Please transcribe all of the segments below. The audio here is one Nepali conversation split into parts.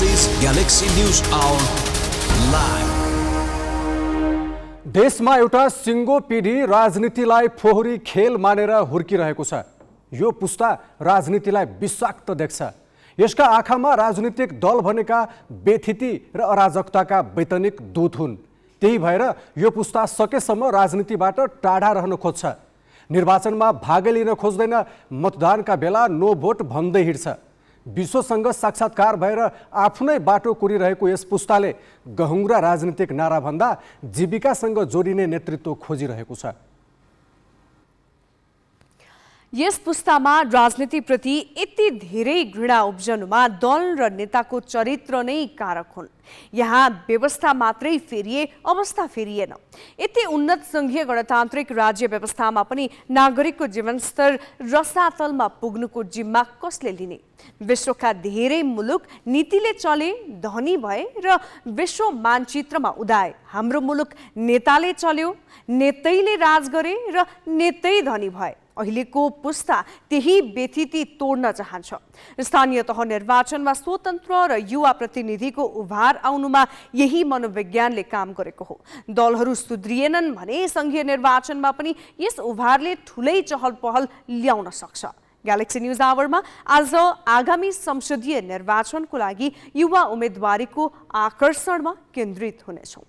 This is Galaxy News Hour Live. देशमा एउटा सिङ्गो पिढी राजनीतिलाई फोहोरी खेल मानेर हुर्किरहेको छ। यो पुस्ता राजनीतिलाई विषाक्त देख्छ। यसका आँखामा राजनीतिक दल भनेका बेथिति र अराजकताका वैतनिक दूत हुन्। त्यही भएर यो पुस्ता सकेसम्म राजनीतिबाट टाढा रहन खोज्छ। निर्वाचनमा भाग लिन खोज्दैन, मतदानका बेला नो भोट भन्दै हिँड्छ। विश्वसँग साक्षात्कार भएर आफ्नै बाटो कुरिरहेको यस पुस्ताले गहुँरा राजनीतिक नारा भन्दा जीविकासँग जोडिने नेतृत्व खोजिरहेको छ। यस पुस्तामा राजनीतिप्रति यति धेरै घृणा उब्जनुमा दल र नेताको चरित्र नै कारक हुन्। यहाँ व्यवस्था मात्रै फेरिए अवस्था फेरिएन। यति उन्नत संघीय गणतान्त्रिक राज्य व्यवस्थामा पनि नागरिकको जीवनस्तर रसातलमा पुग्नुको जिम्मा कसले लिने? विश्वका धेरै मुलुक नीतिले चले, धनी भए र विश्व मानचित्रमा उदाए। हाम्रो मुलुक नेताले चल्यो, नेतैले राज गरे र नेतै धनी भए। अहिलेको पुस्ता त्यही बेथिति तोड्न चाहन्छ। स्थानीय तह निर्वाचनमा स्वतन्त्र र युवा प्रतिनिधिको उभार आउनुमा यही मनोविज्ञानले काम गरेको हो। दलहरू सुध्रिएनन् भने संघीय निर्वाचनमा पनि यस उभारले ठुलै चहल पहल ल्याउन सक्छ। ग्यालेक्सी न्यूज आवरमा आज आगामी संसदीय निर्वाचनको लागि युवा उम्मेदवारीको आकर्षणमा केन्द्रित हुनेछौँ।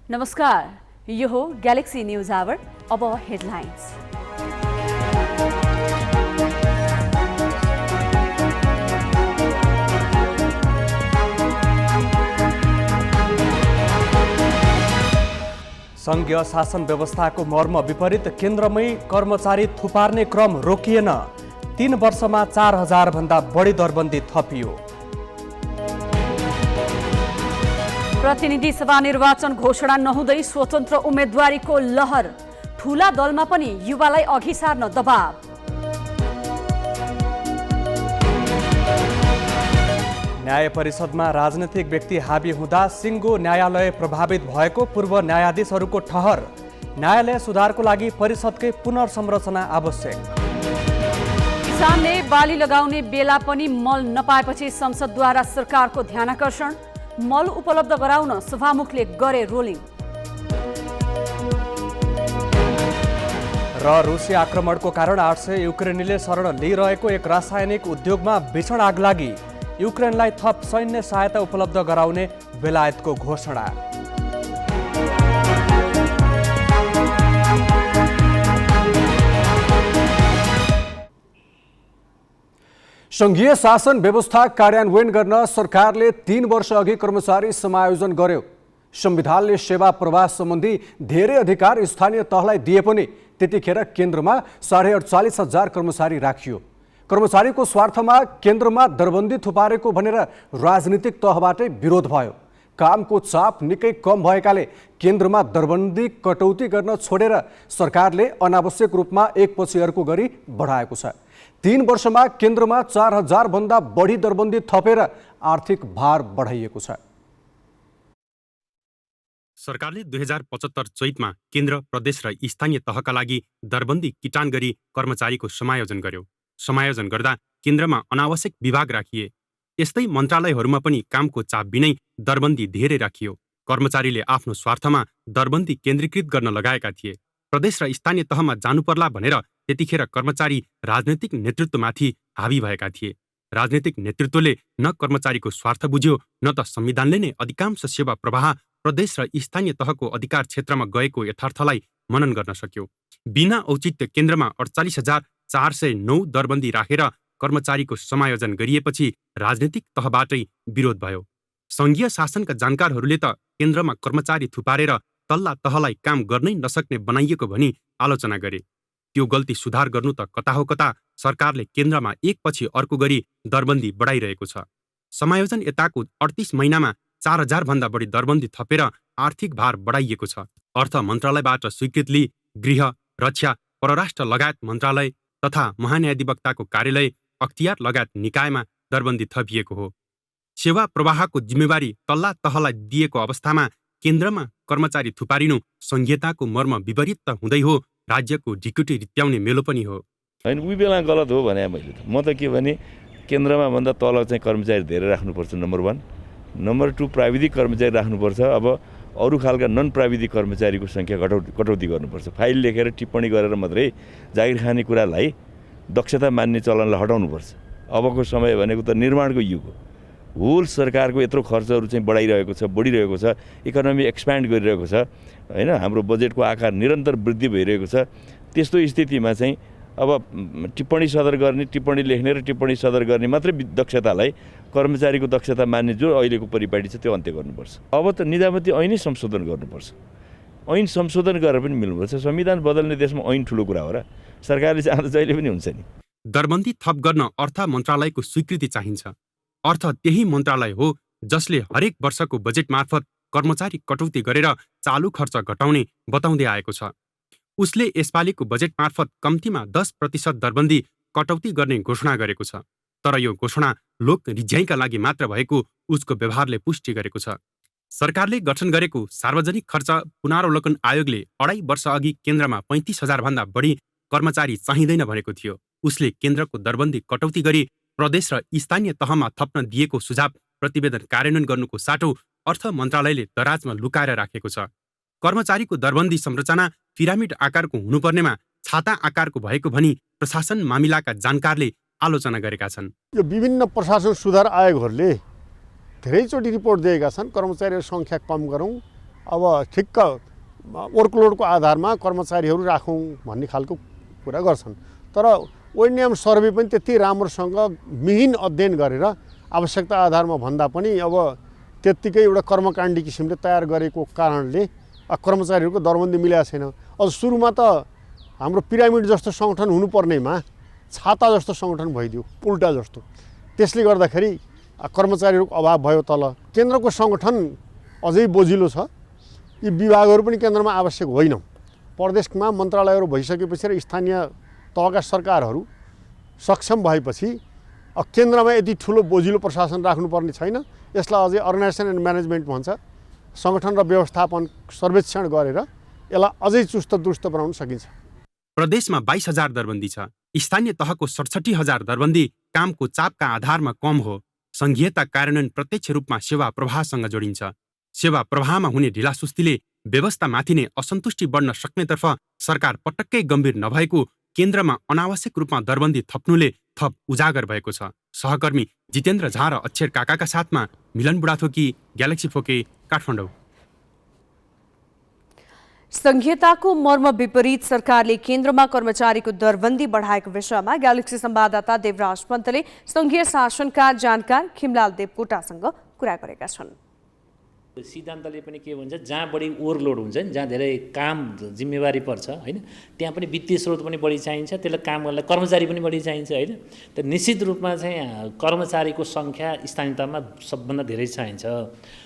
नमस्कार, यो हो ग्यालेक्सी न्यूज आवर। अब हेडलाइन्स। संघीय शासन व्यवस्थाको मर्म विपरीत केन्द्रमै कर्मचारी थुपार्ने क्रम रोकिएन। 3 वर्षमा 4000 भन्दा बढी दरबन्दी थपियो। प्रतिनिधि सभा निर्वाचन घोषणा नहुँदै स्वतन्त्र उम्मेदवारीको लहर। ठूला दलमा पनि युवालाई अघि सार्न दबाव। न्याय परिषदमा राजनीतिक व्यक्ति हाबी हुँदा सिङ्गो न्यायालय प्रभावित भएको पूर्व न्यायाधीशहरूको ठहर। न्यायालय सुधारको लागि परिषदकै पुनर्संरचना आवश्यक। किसानले बाली लगाउने बेला पनि मल नपाएपछि संसदद्वारा सरकारको ध्यानाकर्षण। मल उपलब्ध गराउन सभामुखले गरे रोलिङ। र रुसी आक्रमणको कारण 800 युक्रेनीले शरण लिइरहेको एक रासायनिक उद्योगमा भीषण आगलागी। युक्रेनलाई थप सैन्य सहायता उपलब्ध गराउने बेलायतको घोषणा। संघीय शासन व्यवस्था कार्यान्वयन गर्न सरकारले 3 वर्ष अघि कर्मचारी समायोजन गर्यो। संविधानले सेवा प्रवाह सम्बन्धी धेरै अधिकार स्थानीय तहलाई दिए पनि त्यतिखेर केन्द्रमा 48,500 कर्मचारी राखियो। कर्मचारीको स्वार्थमा केन्द्रमा दरबन्दी थुपारेको भनेर राजनीतिक तहबाटै विरोध भयो। कामको चाप निकै कम भएकाले केन्द्रमा दरबन्दी कटौती गर्न छोडेर सरकारले अनावश्यक रूपमा एकपछि अर्को गरी बढाएको छ। 3 वर्षमा केन्द्रमा 4000 भन्दा बढी दरबन्दी थपेर आर्थिक भार बढाइएको छ। सरकारले 2075 चैतमा केन्द्र, प्रदेश र स्थानीय तहका लागि दरबन्दी किटान गरी कर्मचारीको समायोजन गर्यो। समायोजन गर्दा केन्द्रमा अनावश्यक विभाग राखिए। यस्तै मन्त्रालयहरूमा पनि कामको चाप बिनै दरबन्दी धेरै राखियो। कर्मचारीले आफ्नो स्वार्थमा दरबन्दी केन्द्रीकृत गर्न लगाएका थिए। प्रदेश र स्थानीय तहमा जानुपर्ला भनेर त्यतिखेर कर्मचारी राजनैतिक नेतृत्वमाथि हावी भएका थिए। राजनैतिक नेतृत्वले न कर्मचारीको स्वार्थ बुझ्यो, न त संविधानले नै अधिकांश सेवा प्रवाह प्रदेश र स्थानीय तहको अधिकार क्षेत्रमा गएको यथार्थलाई मनन गर्न सक्यो। बिना औचित्य केन्द्रमा 48,409 दरबन्दी राखेर कर्मचारीको समायोजन गरिएपछि राजनीतिक तहबाटै विरोध भयो। संघीय शासनका जानकारहरूले त केन्द्रमा कर्मचारी थुपारेर तल्ला तहलाई काम गर्नै नसक्ने बनाइएको भनी आलोचना गरे। त्यो गल्ती सुधार गर्नु त कता हो कता सरकारले केन्द्रमा एकपछि अर्को गरी दरबन्दी बढाइरहेको छ। समायोजन यताको 38 महिनामा 4000 भन्दा बढी दरबन्दी थपेर आर्थिक भार बढाइएको छ। अर्थ मन्त्रालयबाट स्वीकृत लिई गृह, रक्षा, परराष्ट्र लगायत मन्त्रालय तथा महान्यायाधिवक्ताको कार्यालय, अख्तियार लगायत निकायमा दरबन्दी थपिएको हो। सेवा प्रवाहको जिम्मेवारी तल्ला तहलाई दिएको अवस्थामा केन्द्रमा कर्मचारी थुपारिनु संहिताको मर्म विपरीत त हुँदै हो, राज्यको ढिकुटी रित्याउने मेलो पनि हो। होइन, उही बेला गलत हो भने मैले त म त के भने केन्द्रमा भन्दा तल चाहिँ कर्मचारी धेरै राख्नुपर्छ, नम्बर 1। नम्बर 2 प्राविधिक कर्मचारी राख्नुपर्छ। अब अरू खालका नन प्राविधिक कर्मचारीको सङ्ख्या कटौती गर्नुपर्छ। फाइल लेखेर टिप्पणी गरेर मात्रै जागिर खाने कुरालाई दक्षता मान्ने चलनलाई हटाउनुपर्छ। अबको समय भनेको त निर्माणको युग हो। होल सरकारको यत्रो खर्चहरू चाहिँ बढिरहेको छ, इकोनोमी एक्सप्यान्ड गरिरहेको छ, होइन, हाम्रो बजेटको आकार निरन्तर वृद्धि भइरहेको छ। त्यस्तो स्थितिमा चाहिँ अब टिप्पणी सदर गर्ने, टिप्पणी लेख्ने र टिप्पणी सदर गर्ने मात्रै दक्षतालाई कर्मचारीको दक्षता मान्ने जो अहिलेको परिपाटी छ त्यो अन्त्य गर्नुपर्छ। अब त निजामती ऐनै संशोधन गर्नुपर्छ। ऐन संशोधन गरेर पनि मिल्नुपर्छ। संविधान बदल्ने देशमा ऐन ठुलो कुरा हो र? सरकारले चाहँदा जहिले पनि हुन्छ नि। दरबन्दी थप गर्न अर्थ मन्त्रालयको स्वीकृति चाहिन्छ। अर्थ त्यही मन्त्रालय हो जसले हरेक वर्षको बजेट मार्फत कर्मचारी कटौती गरेर चालु खर्च घटाउने बताउँदै आएको छ। उसले यसपालिको बजेट मार्फत कम्तीमा 10% दरबन्दी कटौती गर्ने घोषणा गरेको छ। तर यो घोषणा लोक रिझ्याइका लागि मात्र भएको उसको व्यवहारले पुष्टि गरेको छ। सरकारले गठन गरेको सार्वजनिक खर्च पुनरावलोकन आयोगले 2.5 वर्ष अघि केन्द्रमा 35,000 भन्दा बढी कर्मचारी चाहिँदैन भनेको थियो। उसले केन्द्रको दरबन्दी कटौती गरी प्रदेश र स्थानीय तहमा थप्न दिएको सुझाव प्रतिवेदन कार्यान्वयन गर्नुको साटो अर्थ मन्त्रालयले दराजमा लुकाएर राखेको छ। कर्मचारीको दरबन्दी संरचना पिरामिड आकारको हुनुपर्नेमा छाता आकारको भएको भनी प्रशासन मामिलाका जानकारले आलोचना गरेका छन्। यो विभिन्न प्रशासन सुधार आयोगहरूले धेरैचोटि रिपोर्ट दिएका छन्, कर्मचारीहरूको सङ्ख्या कम गरौँ, अब ठिक्क वर्कलोडको आधारमा कर्मचारीहरू राखौँ भन्ने खालको कुरा गर्छन्। तर ओएनएम सर्वे पनि त्यति राम्रोसँग मिहिन अध्ययन गरेर आवश्यकता आधारमा भन्दा पनि अब त्यत्तिकै एउटा कर्मकाण्डी किसिमले तयार गरेको कारणले कर्मचारीहरूको दरबन्दी मिलेको छैन। अझ सुरुमा त हाम्रो पिरामिड जस्तो सङ्गठन हुनुपर्नेमा छाता जस्तो सङ्गठन भइदियो, उल्टा जस्तो। त्यसले गर्दाखेरि कर्मचारीहरूको अभाव भयो। तल केन्द्रको सङ्गठन अझै बोझिलो छ। यी विभागहरू पनि केन्द्रमा आवश्यक होइन। प्रदेशमा मन्त्रालयहरू भइसकेपछि र स्थानीय तहका सरकारहरू सक्षम भएपछि केन्द्रमा यति ठुलो बोझिलो प्रशासन राख्नुपर्ने छैन। यसलाई अझै अर्गनाइजेसन एन्ड म्यानेजमेन्ट भन्छ। सङ्गठन र व्यवस्थापन सर्वेक्षण गरेर यसलाई अझै चुस्त दुरुस्त बनाउन सकिन्छ। प्रदेशमा 22,000 दरबन्दी छ। स्थानीय तहको 67,000 दरबन्दी कामको चापका आधारमा कम हो। संघीयता कार्यान्वयन प्रत्यक्ष रूपमा सेवा प्रवाहसँग जोडिन्छ। सेवा प्रवाहमा हुने ढिलासुस्तीले व्यवस्थामाथि नै असन्तुष्टि बढ्न सक्नेतर्फ सरकार पटक्कै गम्भीर नभएको केन्द्रमा अनावश्यक रूपमा दरबन्दी थप्नुले थप उजागर भएको छ। सहकर्मी जितेन्द्र झा र अक्षर काकाका साथमा मिलन बुढाथोकी, ग्यालेक्सी फोके, काठमाडौँ। संघीयताको मर्म विपरीत सरकारले केन्द्रमा कर्मचारीको दरबन्दी बढाएको विषयमा ग्यालेक्सी संवाददाता देवराज पन्तले संघीय शासनका जानकार खिमलाल देवकोटासँग कुरा गरेका छन्। सिद्धान्तले पनि के भन्छ, जहाँ बढी ओभरलोड हुन्छ नि, जहाँ धेरै काम जिम्मेवारी पर्छ होइन, त्यहाँ पनि वित्तीय स्रोत पनि बढी चाहिन्छ। त्यसलाई काम गर्नलाई कर्मचारी पनि बढी चाहिन्छ होइन। त निश्चित रूपमा चाहिँ कर्मचारीको सङ्ख्या स्थानीय तहमा सबभन्दा धेरै चाहिन्छ।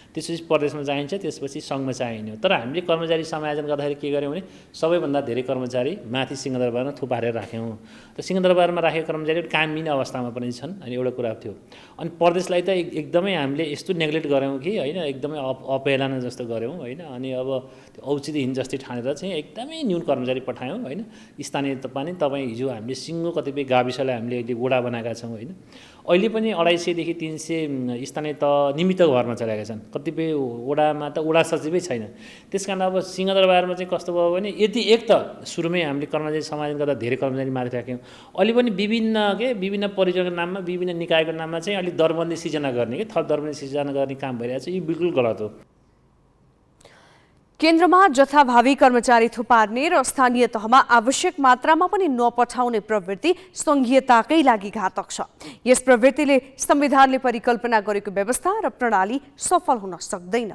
त्यसपछि प्रदेशमा चाहिन्छ, त्यसपछि सङ्घमा चाहिने हो। तर हामीले कर्मचारी समायोजन गर्दाखेरि के गर्यौँ भने सबैभन्दा धेरै कर्मचारी माथि सिंहदरबारमा थुपारेर राख्यौँ। त सिंहदरबारमा राखेको कर्मचारी कामहीन अवस्थामा पनि छन्। अनि एउटा कुरा थियो। अनि प्रदेशलाई त एकदमै हामीले यस्तो नेग्लेक्ट गऱ्यौँ कि होइन, एकदमै अवहेलना जस्तो गऱ्यौँ होइन। अनि अब त्यो औचित्यहीन जस्तै ठानेर चाहिँ एकदमै न्यून कर्मचारी पठायौँ होइन। स्थानीय तपाईँ हिजो हामीले सिङ्गो कतिपय गाविसलाई हामीले अहिले वडा बनाएका छौँ होइन। अहिले पनि 250 देखि 300 स्थानीय तह निमित्त घरमा चलेका छन्। कतिपय वडामा त वडा सचिवै छैन। त्यस कारण अब सिंहदरबारमा चाहिँ कस्तो भयो भने यति एक त सुरुमै हामीले कर्मचारी समायोजन गर्दा धेरै कर्मचारी माथि राख्यौँ। अहिले पनि विभिन्न परियोजनाको नाममा, विभिन्न निकायको नाममा चाहिँ अलिक दरबन्दी सिर्जना गर्ने कि थप दरबन्दी सिर्जना गर्ने काम भइरहेको छ। यो बिल्कुल गलत हो। केन्द्रमा जथाभावी कर्मचारी थुपार्ने र स्थानीय तहमा आवश्यक मात्रामा पनि नपठाउने प्रवृत्ति संघीयताकै लागि घातक छ। यस प्रवृत्तिले संविधानले परिकल्पना गरेको व्यवस्था र प्रणाली सफल हुन सक्दैन।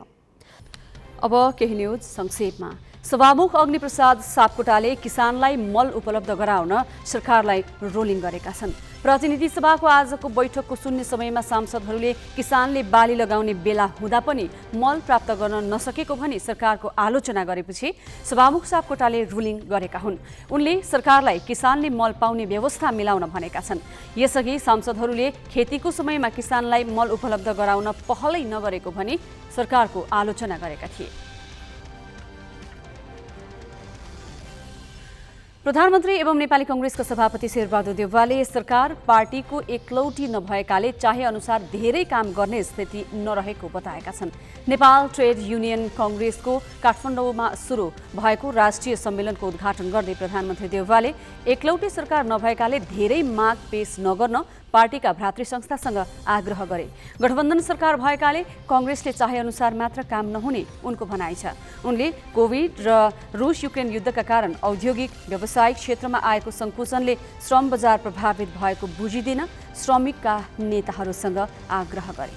अब केही न्यूज संक्षेपमा। सभामुख अग्निप्रसाद सापकोटाले किसानलाई मल उपलब्ध गराउन सरकारलाई रोलिङ गरेका छन्। प्रतिनिधि सभाको आजको बैठकको शून्य समयमा सांसदहरूले किसानले बाली लगाउने बेला हुँदा पनि मल प्राप्त गर्न नसकेको भनी सरकारको आलोचना गरेपछि सभामुख सापकोटाले रुलिङ गरेका हुन्। उनले सरकारलाई किसानले मल पाउने व्यवस्था मिलाउन भनेका छन्। यसअघि सांसदहरूले खेतीको समयमा किसानलाई मल उपलब्ध गराउन पहलै नगरेको भनी सरकारको आलोचना गरेका थिए। प्रधानमन्त्री एवं नेपाली कांग्रेसका सभापति शेरबहादुर देउवाले सरकार पार्टीको एकलौटी नभएकाले चाहे अनुसार धेरै काम गर्ने स्थिति नरहेको बताएका छन्। नेपाल ट्रेड युनियन कांग्रेसको काठमाडौँमा सुरु भएको राष्ट्रिय सम्मेलनको उद्घाटन गर्दै प्रधानमन्त्री देउवाले एकलौटी सरकार नभएकाले धेरै माग पेश नगर्न पार्टीका भ्रातृ संस्थासँग आग्रह गरे। गठबन्धन सरकार भएकाले कांग्रेसले चाहे अनुसार मात्र काम नहुने उनको भनाइ छ। उनले कोभिड र रुस युक्रेन युद्धका कारण औद्योगिक व्यावसायिक क्षेत्रमा आएको संकुचनले श्रम बजार प्रभावित भएको बुझिदिन श्रमिकका नेताहरूसँग आग्रह गरे।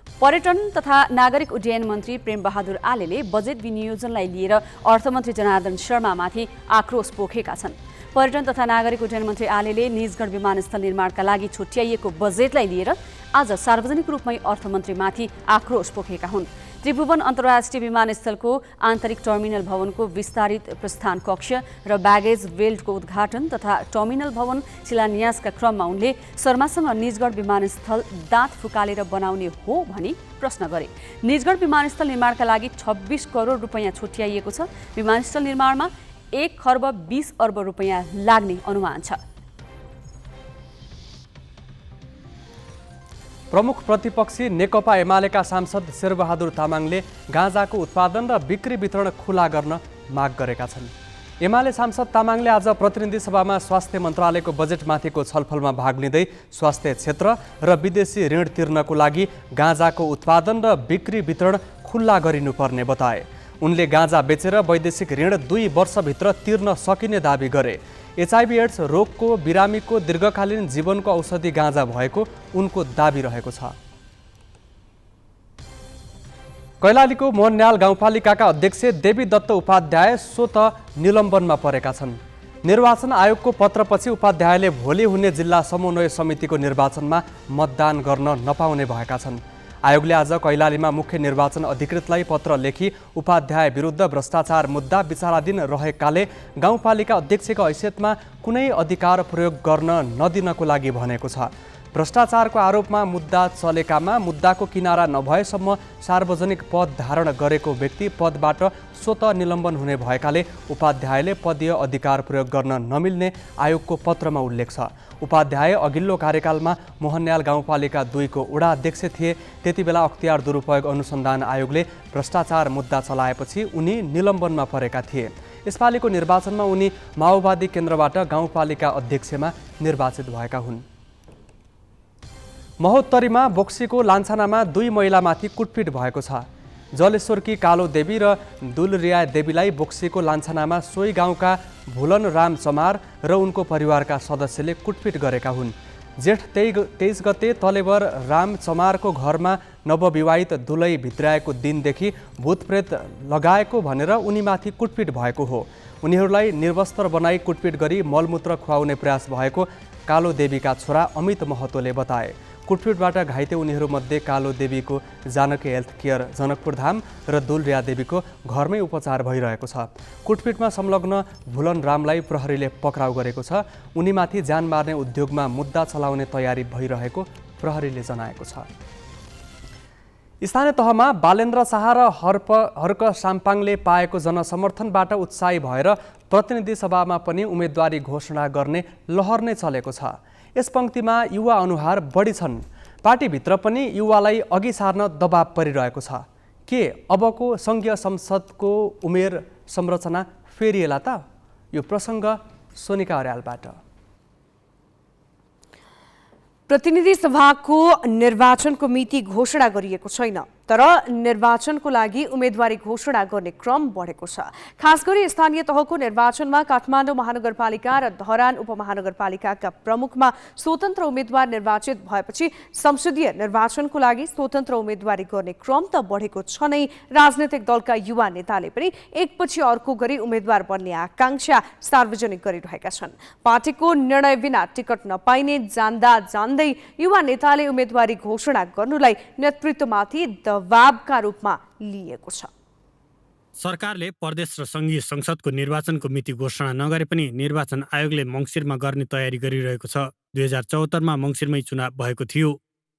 पर्यटन तथा नागरिक उड्डयन मन्त्री प्रेमबहादुर आलेले बजेट विनियोजनलाई लिएर अर्थमन्त्री जनार्दन शर्मामाथि आक्रोश पोखेका छन्। पर्यटन तथा नागरिक उड्डयन मन्त्री आलेले निजगढ विमानस्थल निर्माणका लागि छुट्याइएको बजेटलाई लिएर आज सार्वजनिक रूपमै अर्थमन्त्रीमाथि आक्रोश पोखेका हुन्। त्रिभुवन अन्तर्राष्ट्रिय विमानस्थलको आन्तरिक टर्मिनल भवनको विस्तारित प्रस्थान कक्ष र ब्यागेज बेल्टको उद्घाटन तथा टर्मिनल भवन शिलान्यासका क्रममा उनले शर्मासँग निजगढ विमानस्थल दाँत फुकालेर बनाउने हो भनी प्रश्न गरे। निजगढ विमानस्थल निर्माणका लागि 26 करोड रुपैयाँ छुट्याइएको छ। विमानस्थल निर्माणमा 1 खर्ब 20 अर्ब रुपैयाँ लाग्ने अनुमान छ। प्रमुख प्रतिपक्षी नेकपा एमालेका सांसद शेरबहादुर तामाङले गाँजाको उत्पादन र बिक्री वितरण खुला गर्न माग गरेका छन्। एमाले सांसद तामाङले आज प्रतिनिधि सभामा स्वास्थ्य मन्त्रालयको बजेटमाथिको छलफलमा भाग लिँदै स्वास्थ्य क्षेत्र र विदेशी ऋण तिर्नको लागि गाँजाको उत्पादन र बिक्री वितरण खुल्ला गरिनुपर्ने बताए। उनले गाँजा बेचेर वैदेशिक ऋण 2 वर्षभित्र तिर्न सकिने दावी गरे। एचआईभी एड्स रोगको बिरामीको दीर्घकालीन जीवनको औषधि गाँजा भएको उनको दावी रहेको छ। कैलालीको मोहनन्याल गाउँपालिकाका अध्यक्ष देवी दत्त उपाध्याय स्वत निलम्बनमा परेका छन्। निर्वाचन आयोगको पत्रपछि उपाध्यायले भोलि हुने जिल्ला समन्वय समितिको निर्वाचनमा मतदान गर्न नपाउने भएका छन्। आयोगले आज कैलालीमा मुख्य निर्वाचन अधिकृतलाई पत्र लेखी उपाध्याय विरुद्ध भ्रष्टाचार मुद्दा विचाराधीन रहेकाले गाउँपालिका अध्यक्षको हैसियतमा कुनै अधिकार प्रयोग गर्न नदिनको लागि भनेको छ। भ्रष्टाचारको आरोपमा मुद्दा चलेकामा मुद्दाको किनारा नभएसम्म सार्वजनिक पद धारण गरेको व्यक्ति पदबाट स्वतः निलम्बन हुने भएकाले उपाध्यायले पदीय अधिकार प्रयोग गर्न नमिल्ने आयोगको पत्रमा उल्लेख छ। उपाध्याय अघिल्लो कार्यकालमा मोहनन्याल गाउँपालिका 2 को वडा अध्यक्ष थिए। त्यतिबेला अख्तियार दुरुपयोग अनुसन्धान आयोगले भ्रष्टाचार मुद्दा चलाएपछि उनी निलम्बनमा परेका थिए। यसपालिको निर्वाचनमा उनी माओवादी केन्द्रबाट गाउँपालिका अध्यक्षमा निर्वाचित भएका हुन्। महोत्तरीमा बोक्सीको लान्छनामा 2 महिलामाथि कुटपिट भएको छ। जलेश्वरकी कालो देवी र दुलरिया देवीलाई बोक्सीको लान्छनामा सोही गाउँका भुलन राम चमार र उनको परिवारका सदस्यले कुटपिट गरेका हुन्। जेठ 23 गते तलेवर राम चमारको घरमा नवविवाहित दुलै भित्राएको दिनदेखि भूतप्रेत लगाएको भनेर उनीमाथि कुटपिट भएको हो। उनीहरूलाई निर्वस्त्र बनाई कुटपिट गरी मलमूत्र खुवाउने प्रयास भएको कालो देवीका छोरा अमित महतोले बताए। कुटपिटबाट घाइते उनीहरूमध्ये कालो देवीको जानकी हेल्थ केयर जनकपुर धाम र दुलरिया देवीको घरमै उपचार भइरहेको छ। कुटपिटमा संलग्न भुलन रामलाई प्रहरीले पक्राउ गरेको छ। उनीमाथि जान मार्ने उद्योगमा मुद्दा चलाउने तयारी भइरहेको प्रहरीले जनाएको छ। स्थानीय तहमा बालेन्द्र शाह र हर्क साम्पाङले पाएको जनसमर्थनबाट उत्साही भएर प्रतिनिधि सभामा पनि उम्मेदवारी घोषणा गर्ने लहर नै चलेको छ। यस पंक्तिमा युवा अनुहार बढी छन्। पार्टीभित्र पनि युवालाई अघि सार्न दबाव परिरहेको छ। के अबको संघीय संसदको उमेर संरचना फेरिएला त? यो प्रसङ्ग सोनिका अर्यालबाट। प्रतिनिधि सभाको निर्वाचनको मिति घोषणा गरिएको छैन। तर निर्वाचनको लागि उम्मेदवारी घोषणा गर्ने क्रम बढेको छ। खास गरी स्थानीय तहको निर्वाचनमा काठमाडौँ महानगरपालिका र धरान उपमहानगरपालिकाका प्रमुखमा स्वतन्त्र उम्मेद्वार निर्वाचित भएपछि संसदीय निर्वाचनको लागि स्वतन्त्र उम्मेदवारी गर्ने क्रम त बढेको छ नै, राजनैतिक दलका युवा नेताले पनि एकपछि अर्को गरी उम्मेद्वार बन्ने आकांक्षा सार्वजनिक गरिरहेका छन्। पार्टीको निर्णय बिना टिकट नपाइने जान्दा जान्दै युवा नेताले उम्मेदवारी घोषणा गर्नुलाई नेतृत्वमाथि दबावका रूपमा लिएको छ। सरकारले प्रदेश र संघीय संसदको निर्वाचनको मिति घोषणा नगरे पनि निर्वाचन आयोगले मङ्सिरमा गर्ने तयारी गरिरहेको छ। 2074मा मङ्सिरमै चुनाव भएको थियो।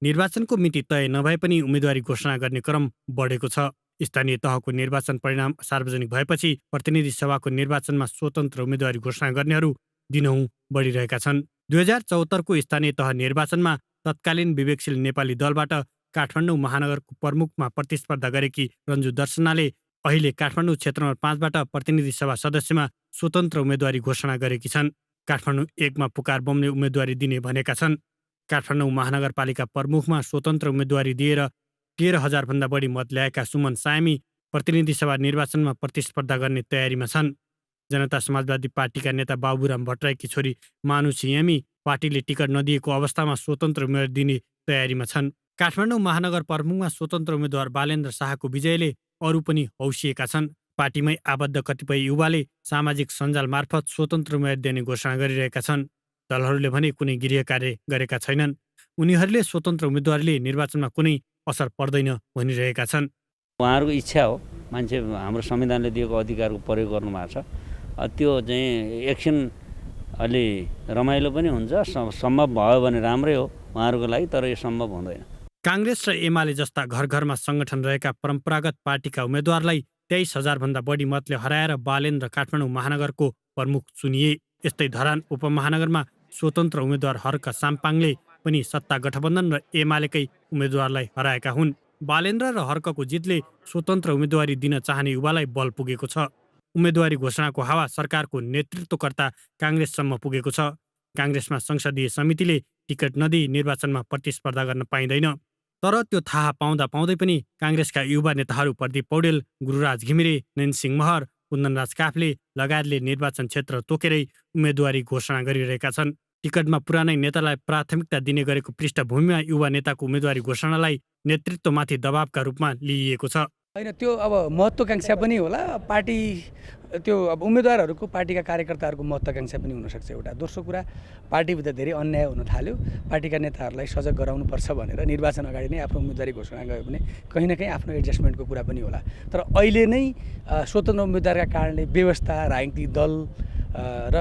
निर्वाचनको मिति तय नभए पनि उम्मेदवारी घोषणा गर्ने क्रम बढेको छ। स्थानीय तहको निर्वाचन परिणाम सार्वजनिक भएपछि प्रतिनिधि सभाको निर्वाचनमा स्वतन्त्र उम्मेदवारी घोषणा गर्नेहरू दिनहुँ बढिरहेका छन्। 2074को स्थानीय तह निर्वाचनमा तत्कालीन विवेकशील नेपाली दलबाट काठमाडौँ महानगरको प्रमुखमा प्रतिस्पर्धा गरेकी रन्जु दर्शनाले अहिले काठमाडौँ क्षेत्र नम्बर 5बाट प्रतिनिधि सभा सदस्यमा स्वतन्त्र उम्मेदवारी घोषणा गरेकी छन्। काठमाडौँ 1मा पुकार बमले उम्मेदवारी दिने भनेका छन्। काठमाडौँ महानगरपालिका प्रमुखमा स्वतन्त्र उम्मेदवारी दिएर 13,000 भन्दा बढी मत ल्याएका सुमन सायमी प्रतिनिधि सभा निर्वाचनमा प्रतिस्पर्धा गर्ने तयारीमा छन्। जनता समाजवादी पार्टीका नेता बाबुराम भट्टराईकी छोरी मानु छियामी पार्टीले टिकट नदिएको अवस्थामा स्वतन्त्र उम्मेदवार दिने तयारीमा छन्। काठमाडौँ महानगर प्रमुखमा स्वतन्त्र उम्मेद्वार बालेन्द्र शाहको विजयले अरू पनि हौसिएका छन्। पार्टीमै आबद्ध कतिपय युवाले सामाजिक सञ्जाल मार्फत स्वतन्त्र उम्मेदवार दिने घोषणा गरिरहेका छन्। दलहरूले भने कुनै गृह कार्य गरेका छैनन्। उनीहरूले स्वतन्त्र उम्मेदवारले निर्वाचनमा कुनै असर पर्दैन भनिरहेका छन्। उहाँहरूको इच्छा हो, मान्छे हाम्रो संविधानले दिएको अधिकारको प्रयोग गर्नु भएको छ। त्यो चाहिँ एकछिन अलि रमाइलो पनि हुन्छ, सम्भव भयो भने राम्रै हो उहाँहरूको लागि, तर यो सम्भव हुँदैन। काङ्ग्रेस र एमाले जस्ता घर घरमा सङ्गठन रहेका परम्परागत पार्टीका उम्मेद्वारलाई 23,000 भन्दा बढी मतले हराएर बालेन्द्र काठमाडौँ महानगरको प्रमुख चुनिए। यस्तै धरान उपमहानगरमा स्वतन्त्र उम्मेद्वार हर्क साम्पाङले पनि सत्ता गठबन्धन र एमालेकै उम्मेद्वारलाई हराएका हुन्। बालेन्द्र र हर्कको जितले स्वतन्त्र उम्मेदवारी दिन चाहने युवालाई बल पुगेको छ। उम्मेदवारी घोषणाको हावा सरकारको नेतृत्वकर्ता काङ्ग्रेससम्म पुगेको छ। काङ्ग्रेसमा संसदीय समितिले टिकट नदिई निर्वाचनमा प्रतिस्पर्धा गर्न पाइँदैन। तर त्यो थाहा पाउँदै पनि काङ्ग्रेसका युवा नेताहरू प्रदीप पौडेल, गुरुराज घिमिरे, नयनसिंह महर, कुन्दनराज काफ्ले लगायतले निर्वाचन क्षेत्र तोकेरै उम्मेदवारी घोषणा गरिरहेका छन्। टिकटमा पुरानै नेतालाई प्राथमिकता दिने गरेको पृष्ठभूमिमा युवा नेताको उम्मेदवारी घोषणालाई नेतृत्वमाथि दबावका रूपमा लिइएको छ। होइन, त्यो अब महत्त्वाकांक्षा पनि होला। पार्टी त्यो अब उम्मेदवारहरूको पार्टीका कार्यकर्ताहरूको महत्त्वाकांक्षा पनि हुनसक्छ एउटा। दोस्रो कुरा, पार्टीभित्र धेरै अन्याय हुन थाल्यो। पार्टीका नेताहरूलाई सजग गराउनुपर्छ भनेर निर्वाचन अगाडि नै आफ्नो उम्मेदवारी घोषणा गयो भने कहीँ न कहीँ आफ्नो एडजस्टमेन्टको कुरा पनि होला। तर अहिले नै स्वतन्त्र उम्मेदवारका कारणले व्यवस्था, राजनीतिक दल र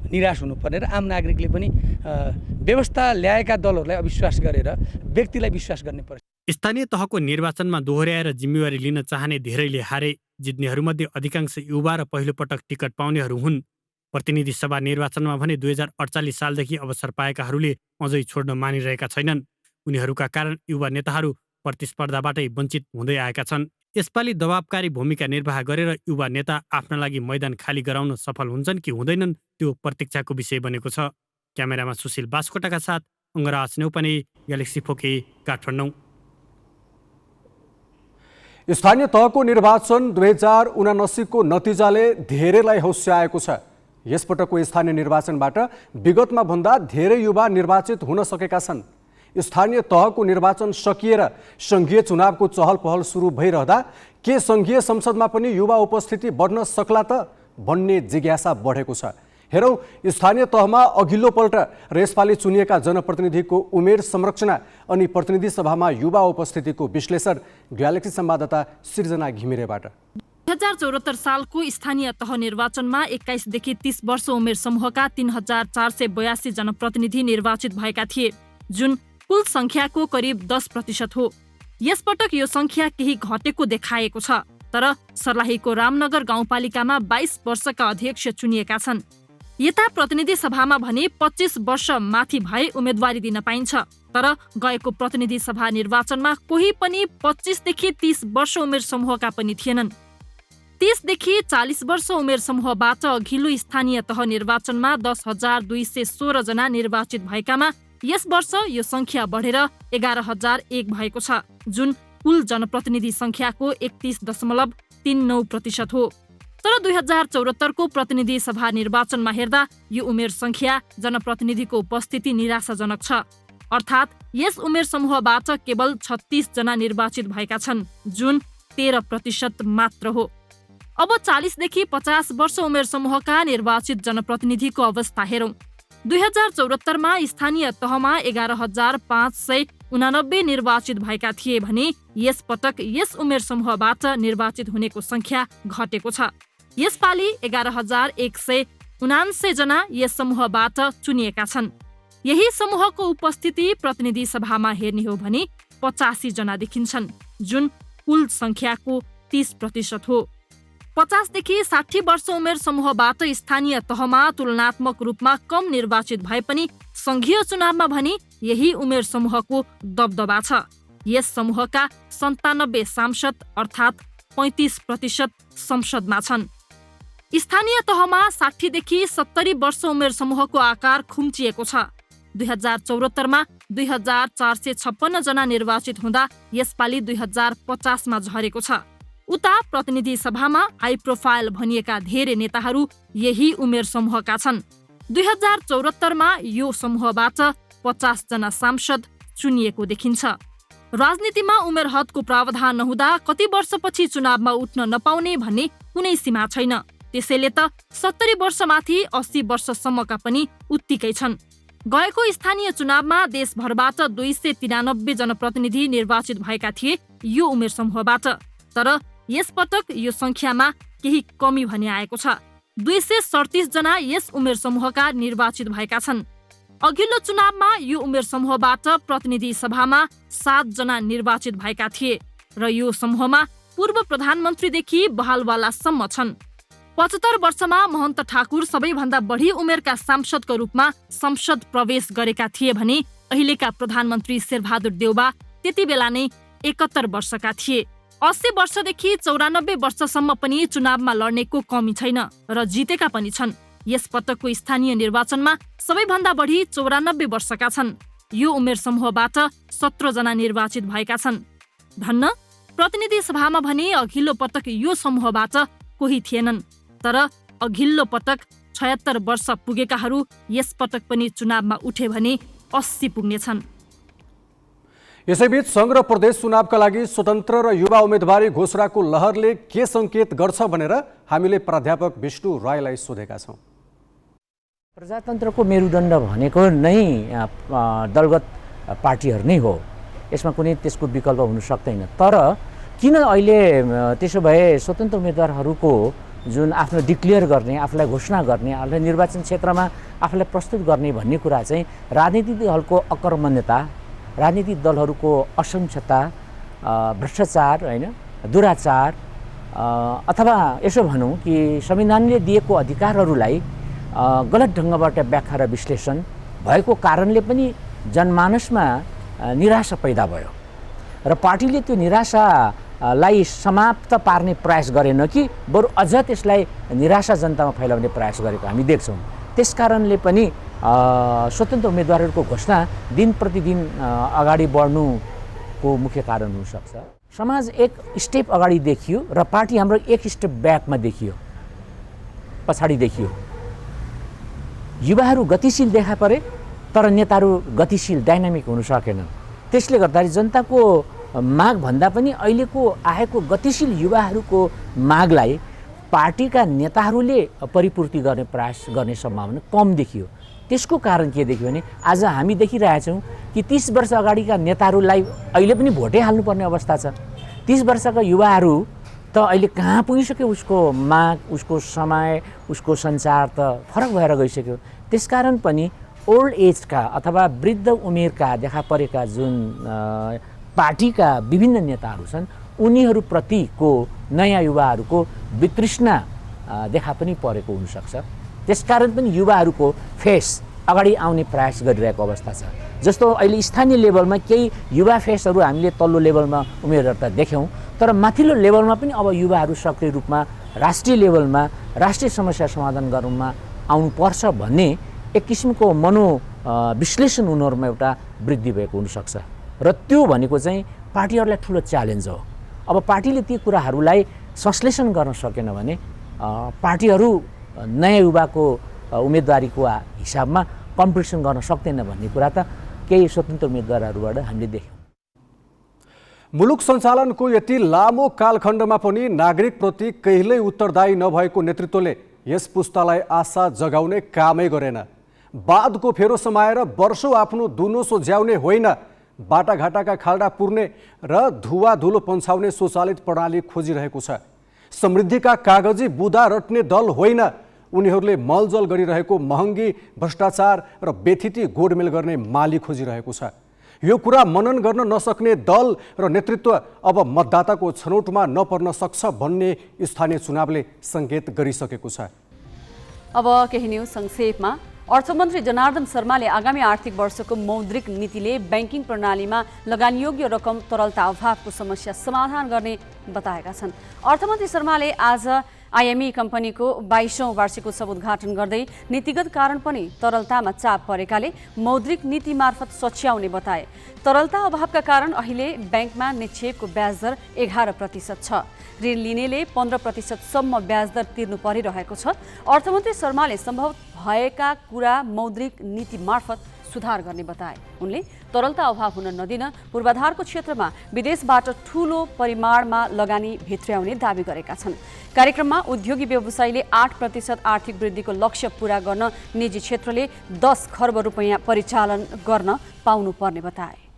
निराश हुनुपर्ने र आम नागरिकले पनि व्यवस्था ल्याएका दलहरूलाई अविश्वास गरेर व्यक्तिलाई विश्वास गर्ने पर्छ। स्थानीय तहको निर्वाचनमा दोहोर्याएर जिम्मेवारी लिन चाहने धेरैले हारे। जित्नेहरूमध्ये अधिकांश युवा र पहिलोपटक टिकट पाउनेहरू हुन्। प्रतिनिधि सभा निर्वाचनमा भने 2048 सालदेखि अवसर पाएकाहरूले अझै छोड्न मानिरहेका छैनन्। उनीहरूका कारण युवा नेताहरू प्रतिस्पर्धाबाटै वञ्चित हुँदै आएका छन्। यसपालि दबावकारी भूमिका निर्वाह गरेर युवा नेता आफ्ना लागि मैदान खाली गराउन सफल हुन्छन् कि हुँदैनन्, त्यो प्रतीक्षाको विषय बनेको छ। क्यामेरामा सुशील बास्कोटाका साथ अङ्गराज नेउपाने, ग्यालेक्सी फोके, काठमाडौँ। स्थानीय तहको निर्वाचन 2079को नतिजाले धेरैलाई हौस्याएको छ। यसपटकको स्थानीय निर्वाचनबाट विगतमा भन्दा धेरै युवा निर्वाचित हुन सकेका छन्। स्थानीय तहको निर्वाचन सकिएर सङ्घीय चुनावको चहल पहल सुरु भइरहँदा के सङ्घीय संसदमा पनि युवा उपस्थिति बढ्न सक्ला त भन्ने जिज्ञासा बढेको छ। हेरौँ स्थानीय तहमा अघिल्लोपल्ट र यसपालि चुनिएका जनप्रतिनिधिको उमेर संरचना अनि प्रतिनिधि सभामा युवा उपस्थितिको विश्लेषण ग्यालेक्सी संवाददाता सृजना घिमिरेबाट। 2074 सालको स्थानीय तह निर्वाचनमा 21 देखि 30 वर्ष उमेर समूहका 3482 जनप्रतिनिधि निर्वाचित भएका थिए, जुन कुल संख्याको करिब 10% हो। यसपटक यो संख्या केही घटेको देखाएको छ। तर सर्लाहीको रामनगर गाउँपालिकामा 22 वर्षका अध्यक्ष चुनिएका छन्। यता प्रतिनिधि सभामा भने 25 वर्ष माथि भए उम्मेदवारी दिन पाइन्छ। तर गएको प्रतिनिधि सभा निर्वाचनमा कोही पनि 25 देखि 30 वर्ष उमेर समूहका पनि थिएनन्। 30 देखि 40 वर्ष उमेर समूहबाट अघिल्लो स्थानीय तह निर्वाचनमा 10,216 जना निर्वाचित भएकामा यस वर्ष यो संख्या बढेर 11,001 भएको छ, जुन कुल जनप्रतिनिधि सङ्ख्याको 31.39% हो। तर 2074 को प्रतिनिधि सभा निर्वाचनमा हेर्दा यो उमेर सङ्ख्या जनप्रतिनिधिको उपस्थिति निराशाजनक छ। अर्थात् यस उमेर समूहबाट केवल 36 जना निर्वाचित भएका छन्, जुन 13% मात्र हो। अब 40 देखि 50 वर्ष उमेर समूहका निर्वाचित जनप्रतिनिधिको अवस्था हेरौँ। 2074 मा स्थानीय तहमा 11,589 निर्वाचित भएका थिए भने यस पटक यस उमेर समूहबाट निर्वाचित हुनेको संख्या घटेको छ। यसपालि 11,179 जना यस समूहबाट चुनिएका छन्। यही समूहको उपस्थिति प्रतिनिधि सभामा हेर्ने हो भने 85 जना देखिन्छन्, जुन कुल संख्याको 30% हो। 50 देखि 60 वर्ष उमेर समूहबाट स्थानीय तहमा तुलनात्मक रूपमा कम निर्वाचित भए पनि संघीय चुनावमा भने यही उमेर समूहको दबदबा छ। यस समूहका 97 सांसद अर्थात् 35% संसदमा छन्। स्थानीय तहमा 60 देखि 70 वर्ष उमेर समूहको आकार खुम्चिएको छ। 2074 मा 2456 जना निर्वाचित हुँदा यसपालि 2050 मा झरेको छ। उता प्रतिनिधि सभामा हाई प्रोफाइल भनिएका धेरै नेताहरू यही उमेर समूहका छन्। 2074 मा यो समूहबाट 50 जना सांसद चुनिएको देखिन्छ। राजनीतिमा उमेर हदको प्रावधान नहुँदा कति वर्षपछि चुनावमा उठ्न नपाउने भन्ने कुनै सीमा छैन। त्यसैले त 70 वर्षमाथि 80 वर्षसम्मका पनि उत्तिकै छन्। गएको स्थानीय चुनावमा देशभरबाट 293 जनप्रतिनिधि निर्वाचित भएका थिए यो उमेर समूहबाट। तर यसपटक यो संख्यामा केही कमी भने आएको छ। 237 जना यस उमेर समूहका निर्वाचित भएका छन्। अघिल्लो चुनावमा यो उमेर समूहबाट प्रतिनिधि सभामा 7 जना निर्वाचित भएका थिए र यो समूहमा पूर्व प्रधानमन्त्रीदेखि बहालवालासम्म छन्। 75 वर्षमा महन्त ठाकुर सबैभन्दा बढी उमेरका सांसदको रूपमा संसद प्रवेश गरेका थिए भने अहिलेका प्रधानमन्त्री शेरबहादुर देउबा त्यति बेला नै 71 वर्षका थिए। 80 वर्षदेखि 94 वर्षसम्म पनि चुनावमा लड्नेको कमी छैन र जितेका पनि छन्। यस पटकको स्थानीय निर्वाचनमा सबैभन्दा बढी 94 वर्षका छन्। यो उमेर समूहबाट 17 जना निर्वाचित भएका छन्। धन्न प्रतिनिधि सभामा भने अघिल्लो पटक यो समूहबाट कोही थिएनन्। तर अघिल्लो पटक 76 वर्ष पुगेकाहरू यस पटक पनि चुनावमा उठे भने 80 पुग्नेछन्। यसैबीच संघ र प्रदेश चुनावका लागि स्वतन्त्र र युवा उम्मेदवारी घोषणाको लहरले के सङ्केत गर्छ भनेर हामीले प्राध्यापक विष्णु राईलाई सोधेका छौँ। प्रजातन्त्रको मेरुदण्ड भनेको नै दलगत पार्टीहरू नै हो। यसमा कुनै त्यसको विकल्प हुन सक्दैन। तर किन अहिले त्यसो भए स्वतन्त्र उम्मेदवारहरूको जुन आफ्नो डिक्लेयर गर्ने, आफूलाई घोषणा गर्ने, आफूलाई निर्वाचन क्षेत्रमा आफूलाई प्रस्तुत गर्ने भन्ने कुरा चाहिँ राजनीतिक दलको अकर्मण्यता, राजनीतिक दलहरूको असंक्षता, भ्रष्टाचार, होइन दुराचार, अथवा यसो भनौँ कि संविधानले दिएको अधिकारहरूलाई गलत ढङ्गबाट व्याख्या र विश्लेषण भएको कारणले पनि जनमानसमा निराशा पैदा भयो र पार्टीले त्यो निराशालाई समाप्त पार्ने प्रयास गरेन कि बरु अझ त्यसलाई निराशा जनतामा फैलाउने प्रयास गरेको हामी देख्छौँ। त्यस कारणले पनि स्वतन्त्र उम्मेदवारहरूको घोषणा दिन प्रतिदिन अगाडि बढ्नुको मुख्य कारण हुनसक्छ। समाज एक स्टेप अगाडि देखियो र पार्टी हाम्रो एक स्टेप ब्याकमा देखियो, पछाडि देखियो। युवाहरू गतिशील देखा परे तर नेताहरू गतिशील डाइनामिक हुन सकेनन्। त्यसले गर्दाखेरि जनताको माग भन्दा पनि अहिलेको आएको गतिशील युवाहरूको मागलाई पार्टीका नेताहरूले परिपूर्ति गर्ने प्रयास गर्ने सम्भावना कम देखियो। त्यसको कारण के देखियो भने आज हामी देखिरहेछौँ कि 30 वर्ष अगाडिका नेताहरूलाई अहिले पनि भोटै हाल्नुपर्ने अवस्था छ। 30 वर्षका युवाहरू त अहिले कहाँ पुगिसक्यो, उसको माग, उसको समय, उसको सञ्चार त फरक भएर गइसक्यो। त्यसकारण पनि ओल्ड एजका अथवा वृद्ध उमेरका देखा परेका जुन पार्टीका विभिन्न नेताहरू छन् उनीहरूप्रतिको नयाँ युवाहरूको वितृष्णा देखा पनि परेको हुनसक्छ। त्यसकारण पनि युवाहरूको फेस अगाडि आउने प्रयास गरिरहेको अवस्था छ। जस्तो अहिले स्थानीय लेभलमा केही युवा फेसहरू हामीले तल्लो लेभलमा उमेरहरू त देख्यौँ, तर माथिल्लो लेभलमा पनि अब युवाहरू सक्रिय रूपमा राष्ट्रिय लेभलमा राष्ट्रिय समस्या समाधान गर्नुमा आउनुपर्छ भन्ने एक किसिमको विश्लेषण उनीहरूमा एउटा वृद्धि भएको हुनसक्छ। र त्यो भनेको चाहिँ पार्टीहरूलाई ठुलो च्यालेन्ज हो। अब पार्टीले ती कुराहरूलाई संश्लेषण गर्न सकेन भने पार्टीहरू नयाँ युवाको उम्मेदवारीको हिसाबमा कम्पिटिसन गर्न सक्दैन भन्ने कुरा त केही स्वतन्त्र उम्मेदवारहरूबाट हामीले देख्यौँ। मुलुक सञ्चालनको यति लामो कालखण्डमा पनि नागरिकप्रति कहिल्यै उत्तरदायी नभएको नेतृत्वले यस पुस्तालाई आशा जगाउने कामै गरेन। बादको फेरो समाएर वर्षौँ आफ्नो दुनो सोझ्याउने होइन, बाटाघाटाका खाल्डा पुर्ने र धुवा धुलो पन्छाउने स्वचालित प्रणाली खोजिरहेको छ। समृद्धिका कागजी बुदा रट्ने दल होइन, उनीहरूले मलजल गरिरहेको महँगी, भ्रष्टाचार र बेथिती गोडमेल गर्ने माली खोजिरहेको छ। यो कुरा मनन गर्न नसक्ने दल र नेतृत्व अब मतदाताको छनौटमा नपर्न सक्छ भन्ने स्थानीय चुनावले सङ्केत गरिसकेको छ। अब केही न्युज संक्षेपमा। अर्थमन्त्री जनार्दन शर्माले आगामी आर्थिक वर्षको मौद्रिक नीतिले ब्याङ्किङ प्रणालीमा लगानीयोग्य रकम तरलता अभावको समस्या समाधान गर्ने बताएका छन्। अर्थमन्त्री शर्माले आज आइएमई कम्पनीको 22औं वार्षिकोत्सव उद्घाटन गर्दै नीतिगत कारण पनि तरलतामा चाप परेकाले मौद्रिक नीति मार्फत सच्याउने बताए। तरलता अभावका कारण अहिले ब्याङ्कमा निक्षेपको ब्याज दर 11% छ। ऋण लिनेले 15%सम्म ब्याज दर तिर्नु परिरहेको छ। अर्थमन्त्री शर्माले सम्भव भएका कुरा मौद्रिक नीति मार्फत सुधार गर्ने बताए। उनले तरलता अभाव हुन नदिन पूर्वाधारको क्षेत्रमा विदेशबाट ठूलो परिमाणमा लगानी भित्र्याउने दावी गरेका छन्। कार्यक्रममा उद्योगी व्यवसायीले 8% आर्थिक वृद्धिको लक्ष्य पूरा गर्न निजी क्षेत्रले 10 खर्ब रुपैयाँ परिचालन गर्न पाउनुपर्ने बताए।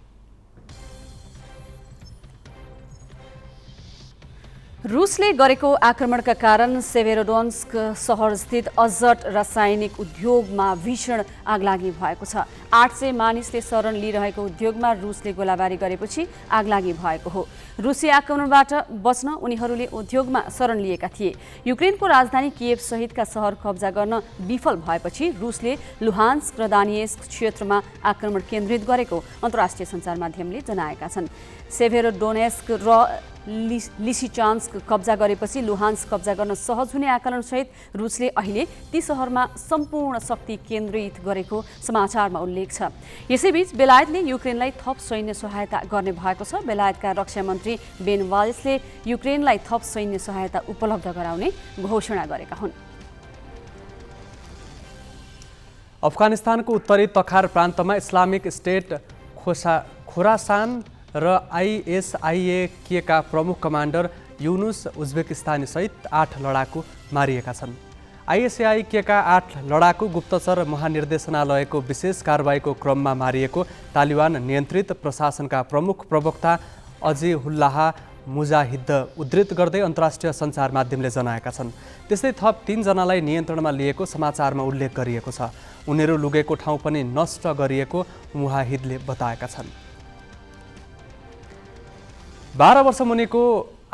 रुसले गरेको आक्रमणका कारण सेभेरोडोन्स्क सहरस्थित अजट रासायनिक उद्योगमा भीषण आगलागी भएको छ। 800 मानिसले शरण लिइरहेको उद्योगमा रुसले गोलाबारी गरेपछि आगलागी भएको हो। रुसी आक्रमणबाट बच्न उनीहरूले उद्योगमा शरण लिएका थिए। युक्रेनको राजधानी किएभ सहितका सहर कब्जा गर्न विफल भएपछि रुसले लुहान्स्क र दानिएस्क क्षेत्रमा आक्रमण केन्द्रित गरेको अन्तर्राष्ट्रिय सञ्चार माध्यमले जनाएका छन्। सेभेरोडोनेस्क र लिसिचान्स्क कब्जा गरेपछि लुहान्स्क कब्जा गर्न सहज हुने आकलनसहित रुसले अहिले ती सहरमा सम्पूर्ण शक्ति केन्द्रित गरेको समाचारमा उल्लेख छ। यसैबीच बेलायतले युक्रेनलाई थप सैन्य सहायता गर्ने भएको छ। बेलायतका रक्षा मन्त्री बेन वाल्सले युक्रेनलाई थप सैन्य सहायता उपलब्ध गराउने घोषणा गरेका हुन्। अफगानिस्तानको उत्तरी तखार प्रान्तमा इस्लामिक स्टेट खोरासान र आइएसआइए का प्रमुख कमान्डर युनुस उज्बेकिस्तानी सहित 8 लडाकु मारिएका छन्। आइएसआइए का 8 लडाकु गुप्तचर महानिर्देशनालयको विशेष कारबाहीको क्रममा मारिएको तालिबान नियन्त्रित प्रशासनका प्रमुख प्रवक्ता अजिहुल्लाह मुजाहिद उद्धृत गर्दै अन्तर्राष्ट्रिय सञ्चार माध्यमले जनाएका छन्। त्यस्तै थप 3 जनालाई नियन्त्रणमा लिएको समाचारमा उल्लेख गरिएको छ। उनीहरू लुगेको ठाउँ पनि नष्ट गरिएको मुजाहिदले बताएका छन्। 12 वर्ष मुनिको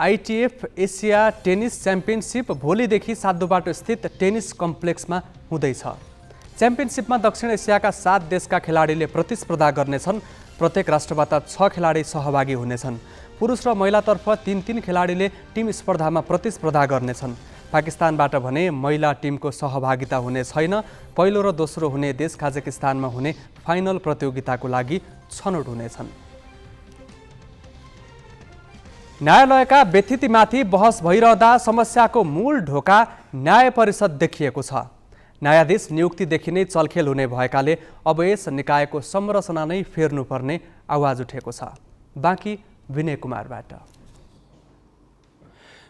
आइटिएफ एसिया टेनिस च्याम्पियनसिप भोलिदेखि सातोबाटो स्थित टेनिस कम्प्लेक्समा हुँदैछ। च्याम्पियनसिपमा दक्षिण एसियाका 7 देशका खेलाडीले प्रतिस्पर्धा गर्नेछन्। प्रत्येक राष्ट्रबाट 6 खेलाडी सहभागी हुनेछन्। पुरुष र महिलातर्फ 3-3 खेलाडीले टिम स्पर्धामा प्रतिस्पर्धा गर्नेछन्। पाकिस्तानबाट भने महिला टिमको सहभागिता हुने छैन। पहिलो र दोस्रो हुने देश काजाकिस्तानमा हुने फाइनल प्रतियोगिताको लागि छनौट हुनेछन्। न्यायालयका व्यथितिमाथि बहस भइरहँदा समस्याको मूल ढोका न्याय परिषद देखिएको छ। न्यायाधीश नियुक्तिदेखि नै चलखेल हुने भएकाले अब यस निकायको संरचना नै फेर्नुपर्ने आवाज उठेको छ। बाँकी विनय कुमारबाट।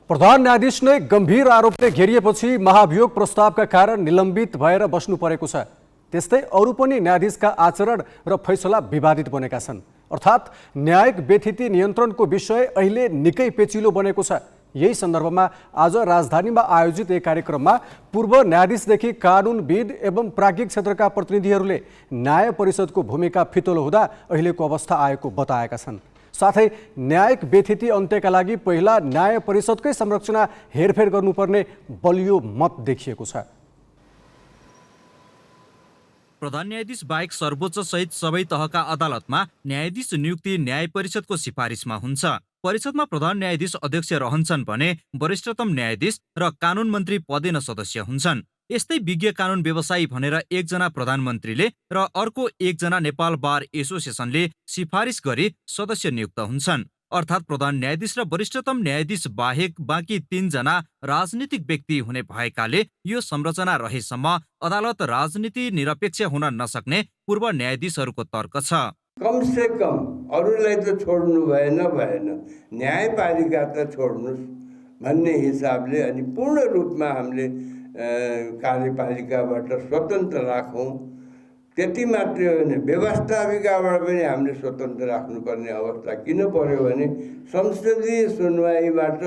प्रधान न्यायाधीश नै गम्भीर आरोपले घेरिएपछि महाभियोग प्रस्तावका कारण निलम्बित भएर बस्नु परेको छ। त्यस्तै अरू पनि न्यायाधीशका आचरण र फैसला विवादित बनेका छन्। अर्थात् न्यायिक व्यथिति नियन्त्रणको विषय अहिले निकै पेचिलो बनेको छ। यही सन्दर्भमा आज राजधानीमा आयोजित एक कार्यक्रममा पूर्व न्यायाधीशदेखि कानुनविद एवं प्राज्ञिक क्षेत्रका प्रतिनिधिहरूले न्याय परिषदको भूमिका फितलो हुँदा अहिलेको अवस्था आएको बताएका छन्। साथै न्यायिक व्यथिति अन्त्यका लागि पहिला न्याय परिषदकै संरचना हेरफेर गर्नुपर्ने बलियो मत देखिएको छ। प्रधान न्यायाधीश बाहेक सर्वोच्च सहित सबै तहका अदालतमा न्यायाधीश नियुक्ति न्याय परिषदको सिफारिसमा हुन्छ। परिषदमा प्रधान न्यायाधीश अध्यक्ष रहन्छन् भने वरिष्ठतम न्यायाधीश र कानुन मन्त्री पदेन सदस्य हुन्छन्। यस्तै विज्ञ कानुन व्यवसायी भनेर एकजना प्रधानमन्त्रीले र अर्को एकजना नेपाल बार एसोसिएसनले सिफारिस गरी सदस्य नियुक्त हुन्छन्। अर्थात् प्रधान न्यायाधीश र वरिष्ठतम न्यायाधीश बाहेक बाँकी 3 जना राजनीतिक व्यक्ति हुने भएकाले यो संरचना रहेसम्म अदालत राजनीति निरपेक्ष हुन नसक्ने पूर्व न्यायाधीशहरूको तर्क छ। कम से कम अरूलाई त छोड्नु भएन न्यायपालिका त छोड्नुस् भन्ने हिसाबले अनि पूर्ण रूपमा हामीले कार्यपालिकाबाट स्वतन्त्र राखौँ। त्यति मात्रै होइन, व्यवस्थापिकाबाट पनि हामीले स्वतन्त्र राख्नुपर्ने अवस्था किन पर्यो भने संसदीय सुनवाईबाट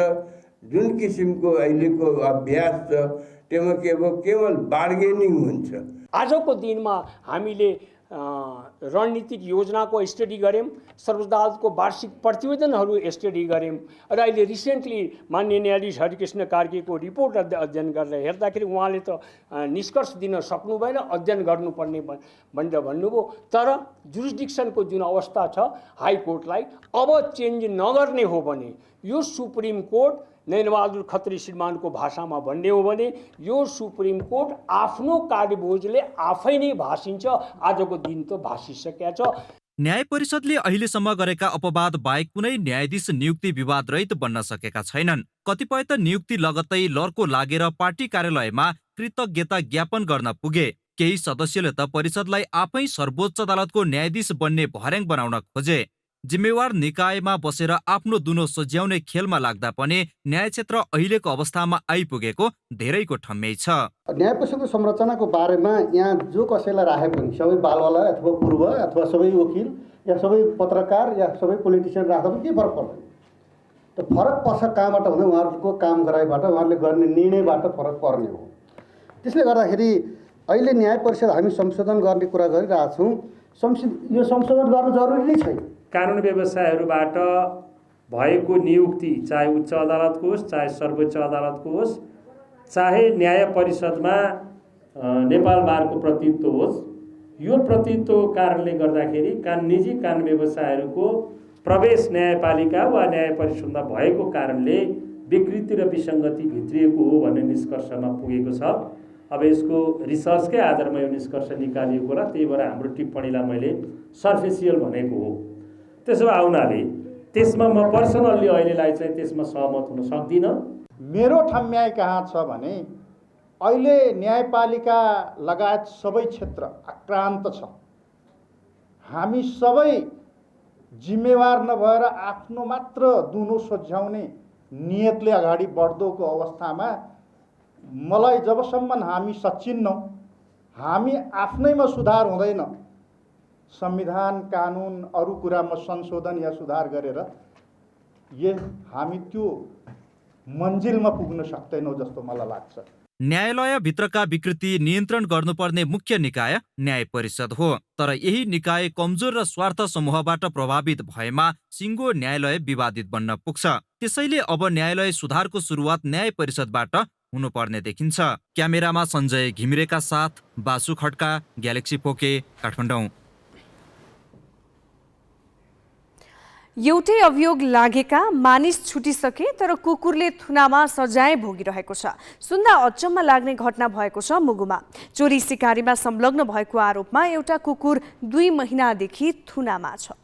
जुन किसिमको अहिलेको अभ्यास छ त्यसमा केवल बार्गेनिङ हुन्छ। आजको दिनमा हामीले रणनीतिक योजनाको स्टडी गऱ्यौँ, सर्वोच्च अदालतको वार्षिक प्रतिवेदनहरू स्टडी गऱ्यौँ र अहिले रिसेन्टली माननीय न्यायाधीश हरिकृष्ण कार्कीको रिपोर्ट अध्ययन गरेर हेर्दाखेरि उहाँले त निष्कर्ष दिन सक्नु भएन, अध्ययन गर्नुपर्ने भनेर भन्नुभयो। तर जुरिस्डिक्सनको जुन अवस्था छ हाइकोर्टलाई अब चेन्ज नगर्ने हो भने यो सुप्रिम कोर्ट नयनबहादुर खत्री श्रीमानको भाषामा भन्ने हो भने यो सुप्रिम कोर्ट आफ्नो कार्यबोझले आफै नै भाषिन्छ। आजको दिन त भाषिसकेका छ। न्याय परिषदले अहिलेसम्म गरेका अपवाद बाहेक कुनै न्यायाधीश नियुक्ति विवाद रहित बन्न सकेका छैनन्। कतिपय त नियुक्ति लगत्तै लर्को लागेर पार्टी कार्यालयमा कृतज्ञता ज्ञापन गर्न पुगे। केही सदस्यले त परिषदलाई आफै सर्वोच्च अदालतको न्यायाधीश बन्ने भर्याङ बनाउन खोजे। जिम्मेवार निकायमा बसेर आफ्नो दुनो सज्याउने खेलमा लाग्दा पनि न्याय क्षेत्र अहिलेको अवस्थामा आइपुगेको धेरैको ठम्याइ छ। न्याय परिषदको संरचनाको बारेमा यहाँ जो कसैलाई राखे पनि सबै बालवाला अथवा पूर्व अथवा सबै वकिल या सबै पत्रकार या सबै पोलिटिसियन राख्दा पनि के फरक पर्दैन। त फरक पर्छ कहाँबाट हुँदा उहाँहरूको काम गराइबाट उहाँहरूले गर्ने निर्णयबाट फरक पर्ने हो। त्यसले गर्दाखेरि अहिले न्याय परिषद हामी संशोधन गर्ने कुरा गरिरहेछौँ। यो संशोधन गर्नु जरुरी नै छैन। कानुन व्यवसायहरूबाट भएको नियुक्ति चाहे उच्च अदालतको होस् चाहे सर्वोच्च अदालतको होस् चाहे न्याय परिषदमा नेपाल बारको प्रतिनिधित्व होस्, यो प्रतिनिधित्वको कारणले गर्दाखेरि निजी कानुन व्यवसायहरूको प्रवेश न्यायपालिका वा न्याय परिषदमा भएको कारणले विकृति र विसङ्गति भित्रिएको हो भन्ने निष्कर्षमा पुगेको छ। अब यसको रिसर्चकै आधारमा यो निष्कर्ष निकालिएको होला, त्यही भएर हाम्रो टिप्पणीलाई मैले सर्फेसियल भनेको हो। त्यसो आउनाले त्यसमा म पर्सनल्ली अहिलेलाई चाहिँ त्यसमा सहमत हुन सक्दिनँ। मेरो ठम्याइ कहाँ छ भने अहिले न्यायपालिका लगायत सबै क्षेत्र आक्रान्त छ। हामी सबै जिम्मेवार नभएर आफ्नो मात्र दुनो सझ्याउने नियतले अगाडि बढ्दोको अवस्थामा मलाई जबसम्म हामी सचिन्नौँ, हामी आफ्नैमा सुधार हुँदैन, संविधान कानुन अरू कुरामा संशोधन या सुधार गरेर हामी त्यो मन्जिलमा पुग्न सक्दैनौँ जस्तो मलाई लाग्छ। न्यायालयभित्रका विकृति नियन्त्रण गर्नुपर्ने मुख्य निकाय न्याय परिषद हो। तर यही निकाय कमजोर र स्वार्थ समूहबाट प्रभावित भएमा सिङ्गो न्यायालय विवादित बन्न पुग्छ। त्यसैले अब न्यायालय सुधारको सुरुवात न्याय परिषदबाट हुनुपर्ने देखिन्छ। क्यामेरामा सञ्जय घिमिरेका साथ बासु खड्का, ग्यालेक्सी पोके, काठमाडौँ। एउटै अभियोग लागेका मानिस छुटिसके तर कुकुरले थुनामा सजाय भोगिरहेको छ। सुन्दा अचम्म लाग्ने घटना भएको छ मुगुमा। चोरी सिकारीमा संलग्न भएको आरोपमा एउटा कुकुर 2 महिनादेखि थुनामा छ।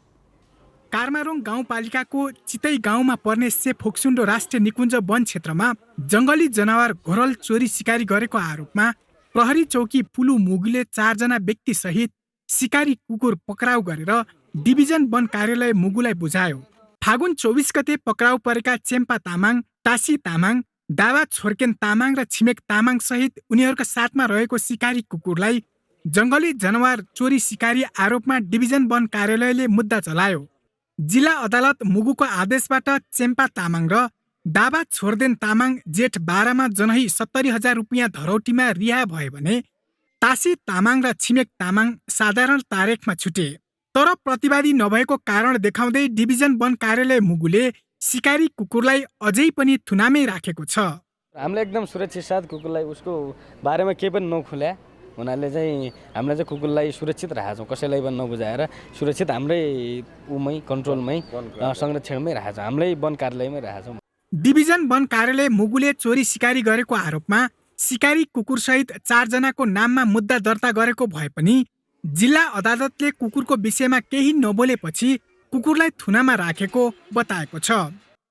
कार्मारोङ गाउँपालिकाको चितै गाउँमा पर्ने सेफोक्सुन्डो राष्ट्रिय निकुञ्ज वन क्षेत्रमा जङ्गली जनावर घोरल चोरी सिकारी गरेको आरोपमा प्रहरी चौकी पुलु मुगुले 4 जना व्यक्ति सहित सिकारी कुकुर पक्राउ गरेर डिभिजन वन कार्यालय मुगुलाई बुझायो। फागुन 24 गते पक्राउ परेका चेम्पा तामाङ, टासी तामाङ, दावा छोर्केन तामाङ र छिमेक तामाङ सहित उनीहरूका साथमा रहेको सिकारी कुकुरलाई जङ्गली जनावर चोरी सिकारी आरोपमा डिभिजन वन कार्यालयले मुद्दा चलायो। जिल्ला अदालत मुगुको आदेशबाट चेम्पा तामाङ र दावा छोर्देन तामाङ जेठ 12 मा जनही 70,000 रुपियाँ धरौटीमा रिहा भए भने टासी तामाङ र छिमेक तामाङ साधारण तारिखमा छुटे। तर प्रतिवादी नभएको कारण देखाउँदै डिभिजन वन कार्यालय मुगुले सिकारी कुकुरलाई अझै पनि थुनामै राखेको छ। हामीले एकदम सुरक्षित साथ कुकुरलाई उसको बारेमा केही पनि नखुल्या हुनाले चाहिँ हामीले चाहिँ कुकुरलाई सुरक्षित राखेछौँ। कसैलाई पनि नबुझाएर सुरक्षित हाम्रै कन्ट्रोलमै संरक्षणमै राखेछौँ, हाम्रै वन कार्यालयमै राखेछौँ। डिभिजन वन कार्यालय मुगुले चोरी सिकारी गरेको आरोपमा सिकारी कुकुरसहित 4 जनाको नाममा मुद्दा दर्ता गरेको भए पनि जिल्ला अदालतले कुकुरको विषयमा केही नबोलेपछि कुकुरलाई थुनामा राखेको बताएको छ।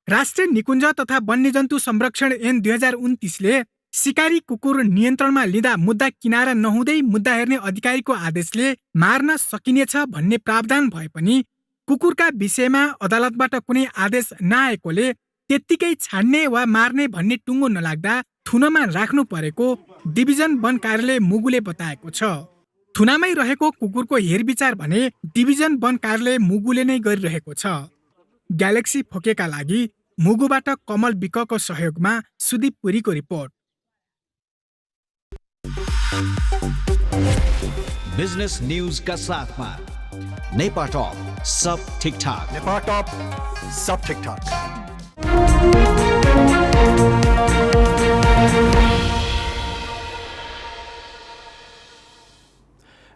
राष्ट्रिय निकुञ्ज तथा वन्यजन्तु संरक्षण ऐन 2029ले शिकारी कुकुर नियन्त्रणमा लिँदा मुद्दा किनारा नहुँदै मुद्दा हेर्ने अधिकारीको आदेशले मार्न सकिनेछ भन्ने प्रावधान भए पनि कुकुरका विषयमा अदालतबाट कुनै आदेश नआएकोले त्यत्तिकै छाड्ने वा मार्ने भन्ने टुङ्गो नलाग्दा थुनामा राख्नु परेको डिभिजन वन कार्यालय मुगुले बताएको छ। थुनामै रहेको कुकुरको हेरविचार भने डिभिजन वन कार्यालय मुगुले नै गरिरहेको छ। ग्यालेक्सी फोकेका लागि मुगुबाट कमल विकको सहयोगमा सुदीप पुरीको रिपोर्ट। बिजनेस न्यूज का साथ में नेपा टॉप सब ठीक ठाक। नेपा टॉप सब ठीक ठाक।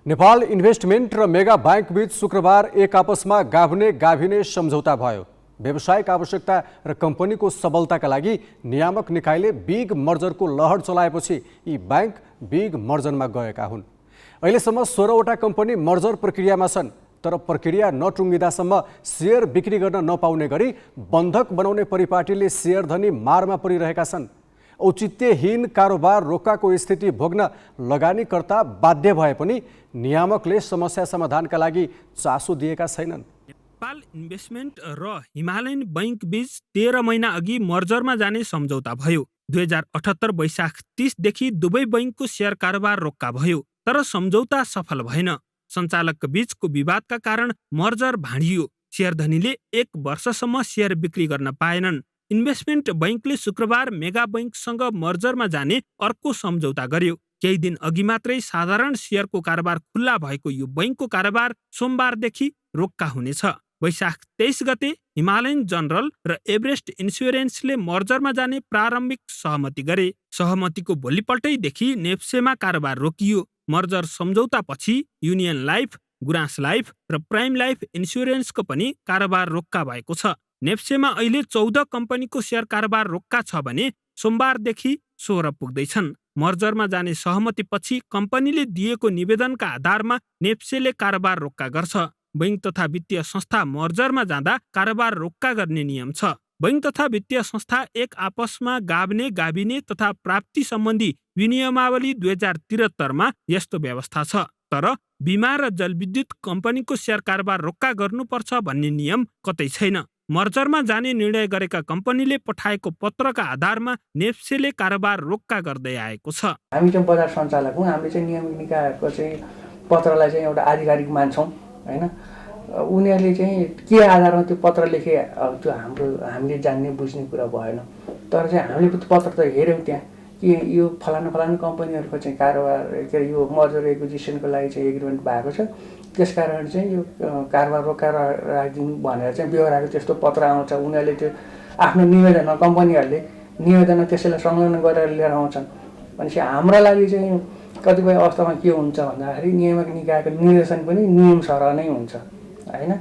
नेपाल इन्भेस्टमेन्ट र मेगा बैंक बीच शुक्रबार एक आपसमा गाभिने सम्झौता भयो। व्यवसायिक आवश्यकता र कम्पनीको सबलताका लागि नियामक निकायले बिग मर्जरको लहर चलाएपछि यी बैंक बिग मर्जरमा गएका हुन्। अहिलेसम्म 16वटा कम्पनी मर्जर प्रक्रियामा छन्, तर प्रक्रिया नटुङ्गिदासम्म सेयर बिक्री गर्न नपाउने गरी बन्धक बनाउने परिपाटीले सेयर धनी मारमा परिरहेका छन्। औचित्यहीन कारोबार रोक्काको स्थिति भोग्न लगानीकर्ता बाध्य भए पनि नियामकले समस्या समाधानका लागि चासो दिएका छैनन्। नेपाल इन्भेस्टमेन्ट र हिमालयन बैंक बीच 13 महिना अघि मर्जरमा जाने सम्झौता भयो। 2078 वैशाख 30 देखि दुवै बैंकको सेयर कारोबार रोक्का भयो, तर सम्झौता सफल भएन। सञ्चालकका बीचको विवादका कारण मर्जर भाँडियो। सेयरधनीले 1 वर्षसम्म सेयर बिक्री गर्न पाएनन्। इन्भेस्टमेन्ट बैंकले शुक्रबार मेगा बैंकसँग मर्जरमा जाने अर्को सम्झौता गर्यो। केही दिन अघि मात्रै साधारण सेयरको कारोबार खुल्ला भएको यो बैंकको कारोबार सोमबारदेखि रोक्का हुनेछ। वैशाख 23 गते हिमालयन जनरल र एभरेस्ट इन्स्योरेन्सले मर्जरमा जाने प्रारम्भिक सहमति गरे। सहमतिको भोलिपल्टैदेखि नेप्सेमा कारोबार रोकियो। मर्जर सम्झौतापछि युनियन लाइफ, गुराँस लाइफ र प्राइम लाइफ इन्स्योरेन्सको पनि कारोबार रोक्का भएको छ। नेप्सेमा अहिले 14 कम्पनीको सेयर कारोबार रोक्का छ भने सोमबारदेखि 16 पुग्दैछन्। मर्जरमा जाने सहमतिपछि कम्पनीले दिएको निवेदनका आधारमा नेप्सेले कारोबार रोक्का गर्छ। बैंक तथा वित्तीय संस्था मर्जरमा जाँदा कारोबार रोक्का गर्ने नियम छ। बैंक तथा वित्तीय संस्था एक आपसमा गाभिने तथा प्राप्ति सम्बन्धी विनियमावली 2073मा यस्तो व्यवस्था छ। तर बिमा र जलविद्युत कम्पनीको सेयर कारोबार रोक्का गर्नुपर्छ भन्ने नियम कतै छैन। मर्जरमा जाने निर्णय गरेका कम्पनीले पठाएको पत्रका आधारमा नेप्सेले कारोबार रोक्का गर्दै आएको छ। हामी चाहिँ बजार सञ्चालक हौँ, हामीले चाहिँ नियमित निकायको चाहिँ पत्रलाई चाहिँ एउटा आधिकारिक मान्छौँ हैन। उनीहरूले चाहिँ के आधारमा त्यो पत्र लेखे त्यो हामीले जान्ने बुझ्ने कुरा भएन। तर चाहिँ हामीले पत्र त हेऱ्यौँ त्यहाँ कि यो फलाना कम्पनीहरूको चाहिँ कारोबार के अरे यो मर्जर एक्विजिसनको लागि चाहिँ एग्रिमेन्ट भएको छ, त्यसकारण चाहिँ यो कारोबार रोकाएर राखिदिनु भनेर चाहिँ बेहोराको त्यस्तो पत्र आउँछ। उनीहरूले त्यो आफ्नो निवेदन कम्पनीहरूले निवेदन त्यसैलाई संलग्न गरेर लिएर आउँछन्। भनेपछि हाम्रा लागि चाहिँ कतिपय अवस्थामा के हुन्छ भन्दाखेरि नियामक निकायको निर्देशन पनि नियम सरह नै हुन्छ हैन।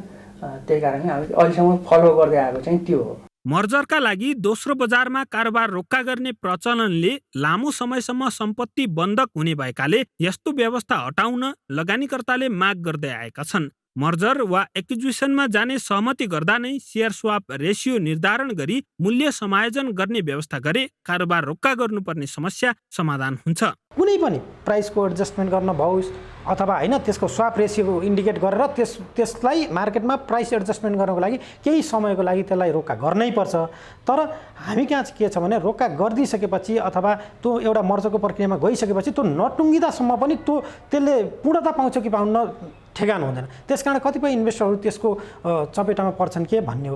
त्यही कारणले हामी अहिलेसम्म फलो गर्दै आएको चाहिँ त्यो हो। मर्जरका लागि दोस्रो बजारमा कारोबार रोक्का गर्ने प्रचलनले लामो समयसम्म सम्पत्ति बन्धक हुने भएकाले यस्तो व्यवस्था हटाउन लगानीकर्ताले माग गर्दै आएका छन्। मर्जर वा एक्विजिसनमा जाने सहमति गर्दा नै सेयर स्वाप रेसियो निर्धारण गरी मूल्य समायोजन गर्ने व्यवस्था गरे कारोबार रोक्का गर्नुपर्ने समस्या समाधान हुन्छ। कुनै पनि प्राइसको एडजस्टमेन्ट गर्न भओस् अथवा हैन त्यसको स्वाप रेसियो इन्डिकेट गरेर त्यसलाई मार्केटमा प्राइस एडजस्टमेन्ट गर्नको लागि केही समयको लागि त्यसलाई रोक्का गर्नै पर्छ। तर हामी कहाँ के छ भने रोक्का गरिदिइसकेपछि अथवा त्यो एउटा मर्जरको प्रक्रियामा गइसकेपछि त्यो नटुङ्गिदासम्म पनि त्यसले पूर्णता पाउँछ कि पाउन्न ठेगान हुँदैन। त्यसकारण कतिपय इन्भेस्टरहरू त्यसको चपेटामा पर्छन् कि भन्ने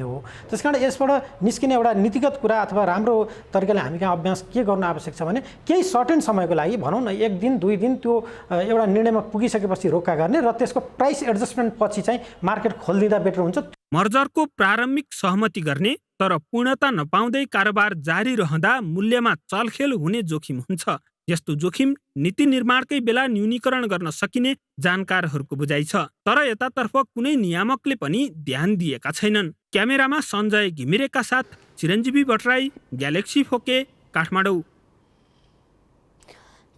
हो। त्यसकारण यसबाट निस्किने एउटा नीतिगत कुरा अथवा राम्रो तरिकाले हामी कहाँ अभ्यास के गर्न आवश्यक छ भने केही सर्टेन समयको लागि भनौँ न 1 दिन 2 दिन त्यो एउटा निर्णयमा पुगिसकेपछि रोक्का गर्ने र त्यसको प्राइस एडजस्टमेन्ट पछि चाहिँ मार्केट खोलिदिँदा बेटर हुन्छ। मर्जरको प्रारम्भिक सहमति गर्ने तर पूर्णता नपाउँदै कारोबार जारी रहँदा मूल्यमा चलखेल हुने जोखिम हुन्छ। यस्तो जोखिम नीति निर्माणकै बेला न्यूनीकरण गर्न सकिने जानकारहरूको बुझाइ छ। तर यतातर्फ कुनै नियामकले पनि ध्यान दिएका छैनन्। क्यामेरामा सञ्जय घिमिरेका साथ चिरञ्जीवी भट्टराई, ग्यालेक्सी फोके, काठमाडौँ।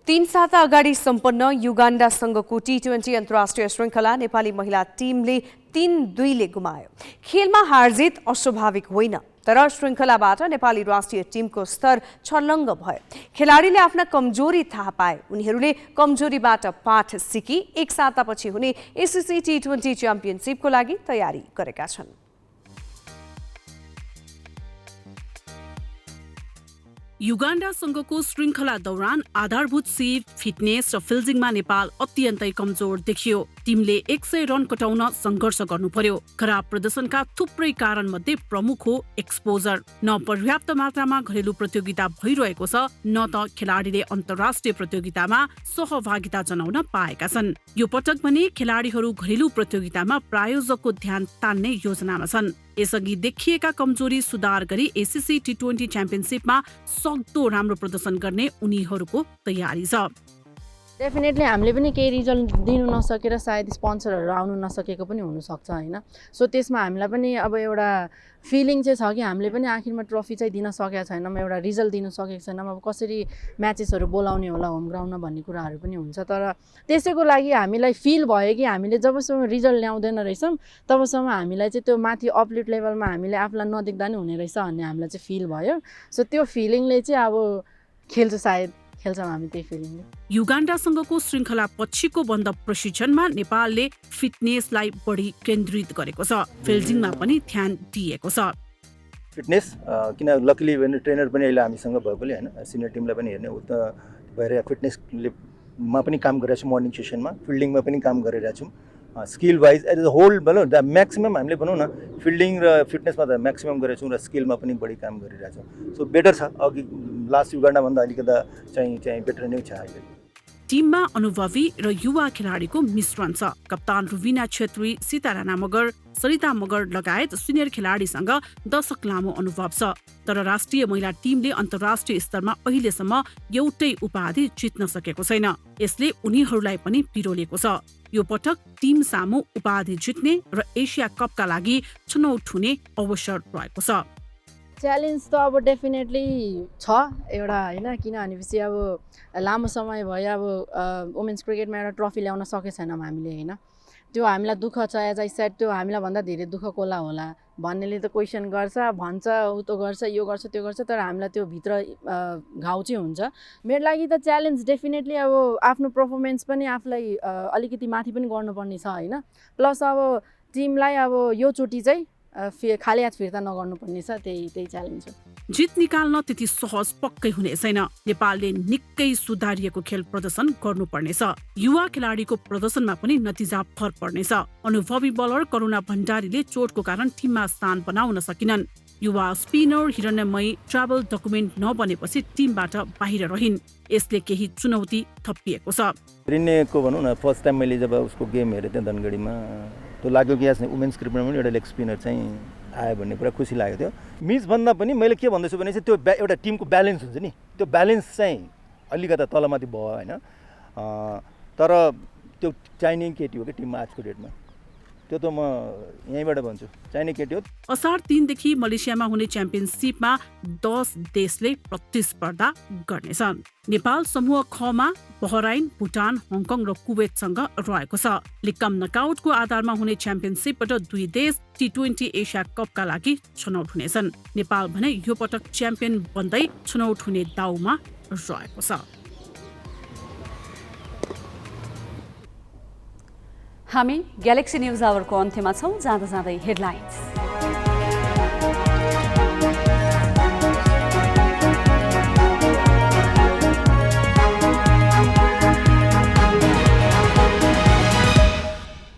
तीन साता अगाडि सम्पन्न युगाण्डासँगको टी20 अन्तर्राष्ट्रिय श्रृङ्खला नेपाली महिला टिमले 3-2 गुमायो। खेलमा हारजित अस्वाभाविक होइन, तर श्रृङ्खलाबाट नेपाली राष्ट्रिय टिमको स्तर छर्लङ्ग भयो। खेलाडीले आफ्ना कमजोरी थाहा पाए, उनीहरूले कमजोरीबाट पाठ सिकी एक सातापछि हुने एसिसी टी20 च्याम्पियनसिपको लागि तयारी गरेका छन्। युगाण्डासँगको श्रृङ्खला दौरान आधारभूत सिप, फिटनेस र फिल्डिङमा नेपाल अत्यन्तै कमजोर देखियो। टिमले 100 रन कटाउन सङ्घर्ष गर्नु पर्यो। खराब प्रदर्शनका थुप्रै कारणमध्ये प्रमुख हो एक्सपोजर। न पर्याप्त मात्रामा घरेलु प्रतियोगिता भइरहेको छ, न त खेलाडीले अन्तर्राष्ट्रिय प्रतियोगितामा सहभागिता जनाउन पाएका छन्। यो पटक भने खेलाडीहरू घरेलु प्रतियोगितामा प्रायोजकको ध्यान तान्ने योजनामा छन्। यसअघि देखिएका कमजोरी सुधार गरी एसिसी टी20 च्याम्पियनसिपमा सक्दो राम्रो प्रदर्शन गर्ने उनीहरूको तयारी छ। डेफिनेटली हामीले पनि केही रिजल्ट दिनु नसकेर सायद स्पोन्सरहरू आउनु नसकेको पनि हुनसक्छ होइन। सो त्यसमा हामीलाई पनि अब एउटा फिलिङ चाहिँ छ कि हामीले पनि आखिरमा ट्रफी चाहिँ दिन सकेका छैनौँ, एउटा रिजल्ट दिनु सकेको छैनौँ। अब कसरी म्याचेसहरू बोलाउने होला होम ग्राउन्डमा भन्ने कुराहरू पनि हुन्छ, तर त्यसैको लागि हामीलाई फिल भयो कि हामीले जबसम्म रिजल्ट ल्याउँदैन रहेछौँ तबसम्म हामीलाई चाहिँ त्यो माथि अपलिट लेभलमा हामीले आफूलाई नदेख्दा नि हुने रहेछ भन्ने हामीलाई चाहिँ फिल भयो। सो त्यो फिलिङले चाहिँ अब खेल्छौँ हामी त्यही फिलिङले। युगाण्डासँगको श्रृङ्खला पछिको बन्द प्रशिक्षणमा नेपालले फिटनेसलाई बढी केन्द्रित गरेको छ। फिल्डिङमा पनि ध्यान दिएको छ। फिटनेस किन लकिली ट्रेनर पनि अहिले हामीसँग भएकोले होइन, सिनियर टिमलाई पनि हेर्ने उता भएर फिटनेसमा पनि काम गरिरहेको छौँ। मर्निङ सेसनमा फिल्डिङमा पनि काम गरिरहेको छौँ। Skill wise as a whole भनौँ द म्याक्सिमम् हामीले भनौँ न फिल्डिङ र फिटनेसमा त म्याक्सिमम् गरेको छौँ र स्किलमा पनि बढी काम गरिरहेछौँ। सो बेटर छ, अघि लास्ट युगाण्डाभन्दा अलिकति चाहिँ बेटर नै छ अहिले। टिममा अनुभवी र युवा खेलाडीको मिश्रण छ। कप्तान रुबिना छेत्री, सीता राणा मगर, सरिता मगर लगायत सिनियर खेलाडीसँग दशक लामो अनुभव छ। तर राष्ट्रिय महिला टिमले अन्तर्राष्ट्रिय स्तरमा अहिलेसम्म एउटै उपाधि जित्न सकेको छैन। यसले उनीहरूलाई पनि पिरोलेको छ। यो पटक टिम सामु उपाधि जित्ने र एसिया कपका लागि छनौट हुने अवसर रहेको छ। च्यालेन्ज त अब डेफिनेटली छ एउटा होइन, किन भनेपछि अब लामो समय भयो अब वुमेन्स क्रिकेटमा एउटा ट्रफी ल्याउन सकेको छैनौँ हामीले होइन। त्यो हामीलाई दुःख छ, एज आई सेड त्यो हामीलाई भन्दा धेरै दुःख कसलाई होला भन्नेले त क्वेसन गर्छ, भन्छ ऊ त गर्छ, यो गर्छ त्यो गर्छ, तर हामीलाई त्यो भित्र घाउ चाहिँ हुन्छ। मेरो लागि त च्यालेन्ज डेफिनेटली अब आफ्नो पर्फर्मेन्स पनि आफूलाई अलिकति माथि पनि गर्नुपर्ने छ होइन। प्लस अब टिमलाई अब यो चोटि चाहिँ खाली हात फिर्ता नगर्नुपर्ने छ, त्यही च्यालेन्ज हो। जित निकाल्न त्यति सहज पक्कै हुने छैन। नेपालले निकै सुधारिएको खेल प्रदर्शन गर्नुपर्नेछ। युवा खेलाडीको प्रदर्शनमा पनि नतिजा फरक पर्नेछ। अनुभवी बलर करुणा भण्डारीले चोटको कारण टिममा स्थान बनाउन सकिनन्। युवा स्पिनर हिरण्यमयी ट्राभल डकुमेन्ट नबनेपछि टिमबाट बाहिर रहिन्। यसले केही चुनौती थपिएको छ। रिन्नेको भनौँ न फर्स्ट टाइम मैले जब उसको गेम हेरेँ त्यहाँ धनगढीमा त्यो लाग्यो कि यहाँ वुमेन्स क्रिकेटमा पनि एउटा लेग स्पिनर चाहिँ आयो भन्ने कुरा खुसी लागेको थियो। मिस भन्दा पनि मैले के भन्दैछु भने चाहिँ त्यो एउटा टिमको ब्यालेन्स हुन्छ नि, त्यो ब्यालेन्स चाहिँ अलिकता तलमाथि भयो होइन। तर त्यो चाहिने केटी हो कि टिममा आजको डेटमा, त्यो त म यहीँबाट भन्छु, चाहिने केटी हो। असार 3 देखि मलेसियामा हुने च्याम्पियनसिपमा 10 देशले प्रतिस्पर्धा गर्नेछन्। नेपाल समूह खमा बहराइन, भुटान, हङकङ र कुवेतसँग रहेको छ। लिकम नकआउटको आधारमा हुने च्याम्पियनसिपबाट 2 देश टी20 एसिया कपका लागि छनौट हुनेछन्। नेपाल भने यो पटक च्याम्पियन बन्दै छनौट हुने दाउमा रहेको छ। हामी ग्यालेक्सी न्युज आवरको अन्त्यमा छौँ। जाँदा जाँदै हेडलाइन्स।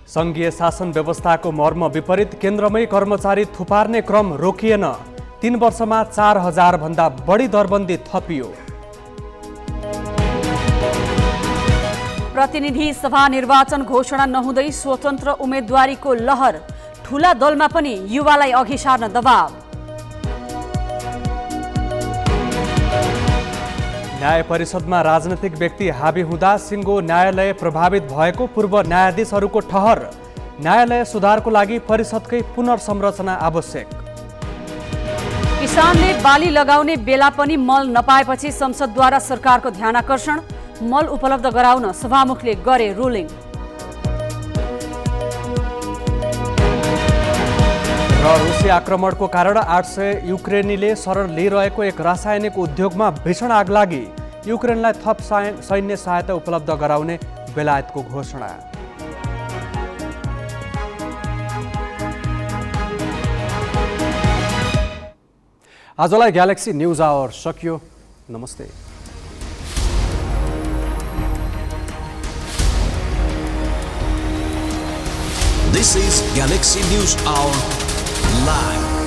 सङ्घीय शासन व्यवस्थाको मर्म विपरीत केन्द्रमै कर्मचारी थुपार्ने क्रम रोकिएन। 3 वर्षमा 4000 भन्दा बढी दरबन्दी थपियो। प्रतिनिधि सभा निर्वाचन घोषणा नहुँदै स्वतन्त्र उम्मेदवारीको लहर। ठूला दलमा पनि युवालाई अघि सार्न दबाव। न्याय परिषदमा राजनैतिक व्यक्ति हाबी हुँदा सिङ्गो न्यायालय प्रभावित भएको पूर्व न्यायाधीशहरूको ठहर। न्यायालय सुधारको लागि परिषदकै पुनर्संरचना आवश्यक। किसानले बाली लगाउने बेला पनि मल नपाएपछि संसदद्वारा सरकारको ध्यानाकर्षण। मल उपलब्ध गराउन सभामुखले गरे रुलिङ। र रुसी आक्रमणको कारण 800 युक्रेनीले शरण लिइरहेको एक रासायनिक उद्योगमा भीषण आग लागि। युक्रेनलाई थप सैन्य सहायता उपलब्ध गराउने बेलायतको घोषणा। आजलाई ग्यालेक्सी न्युज आवर सकियो। नमस्ते। This is Galaxy News Hour Live.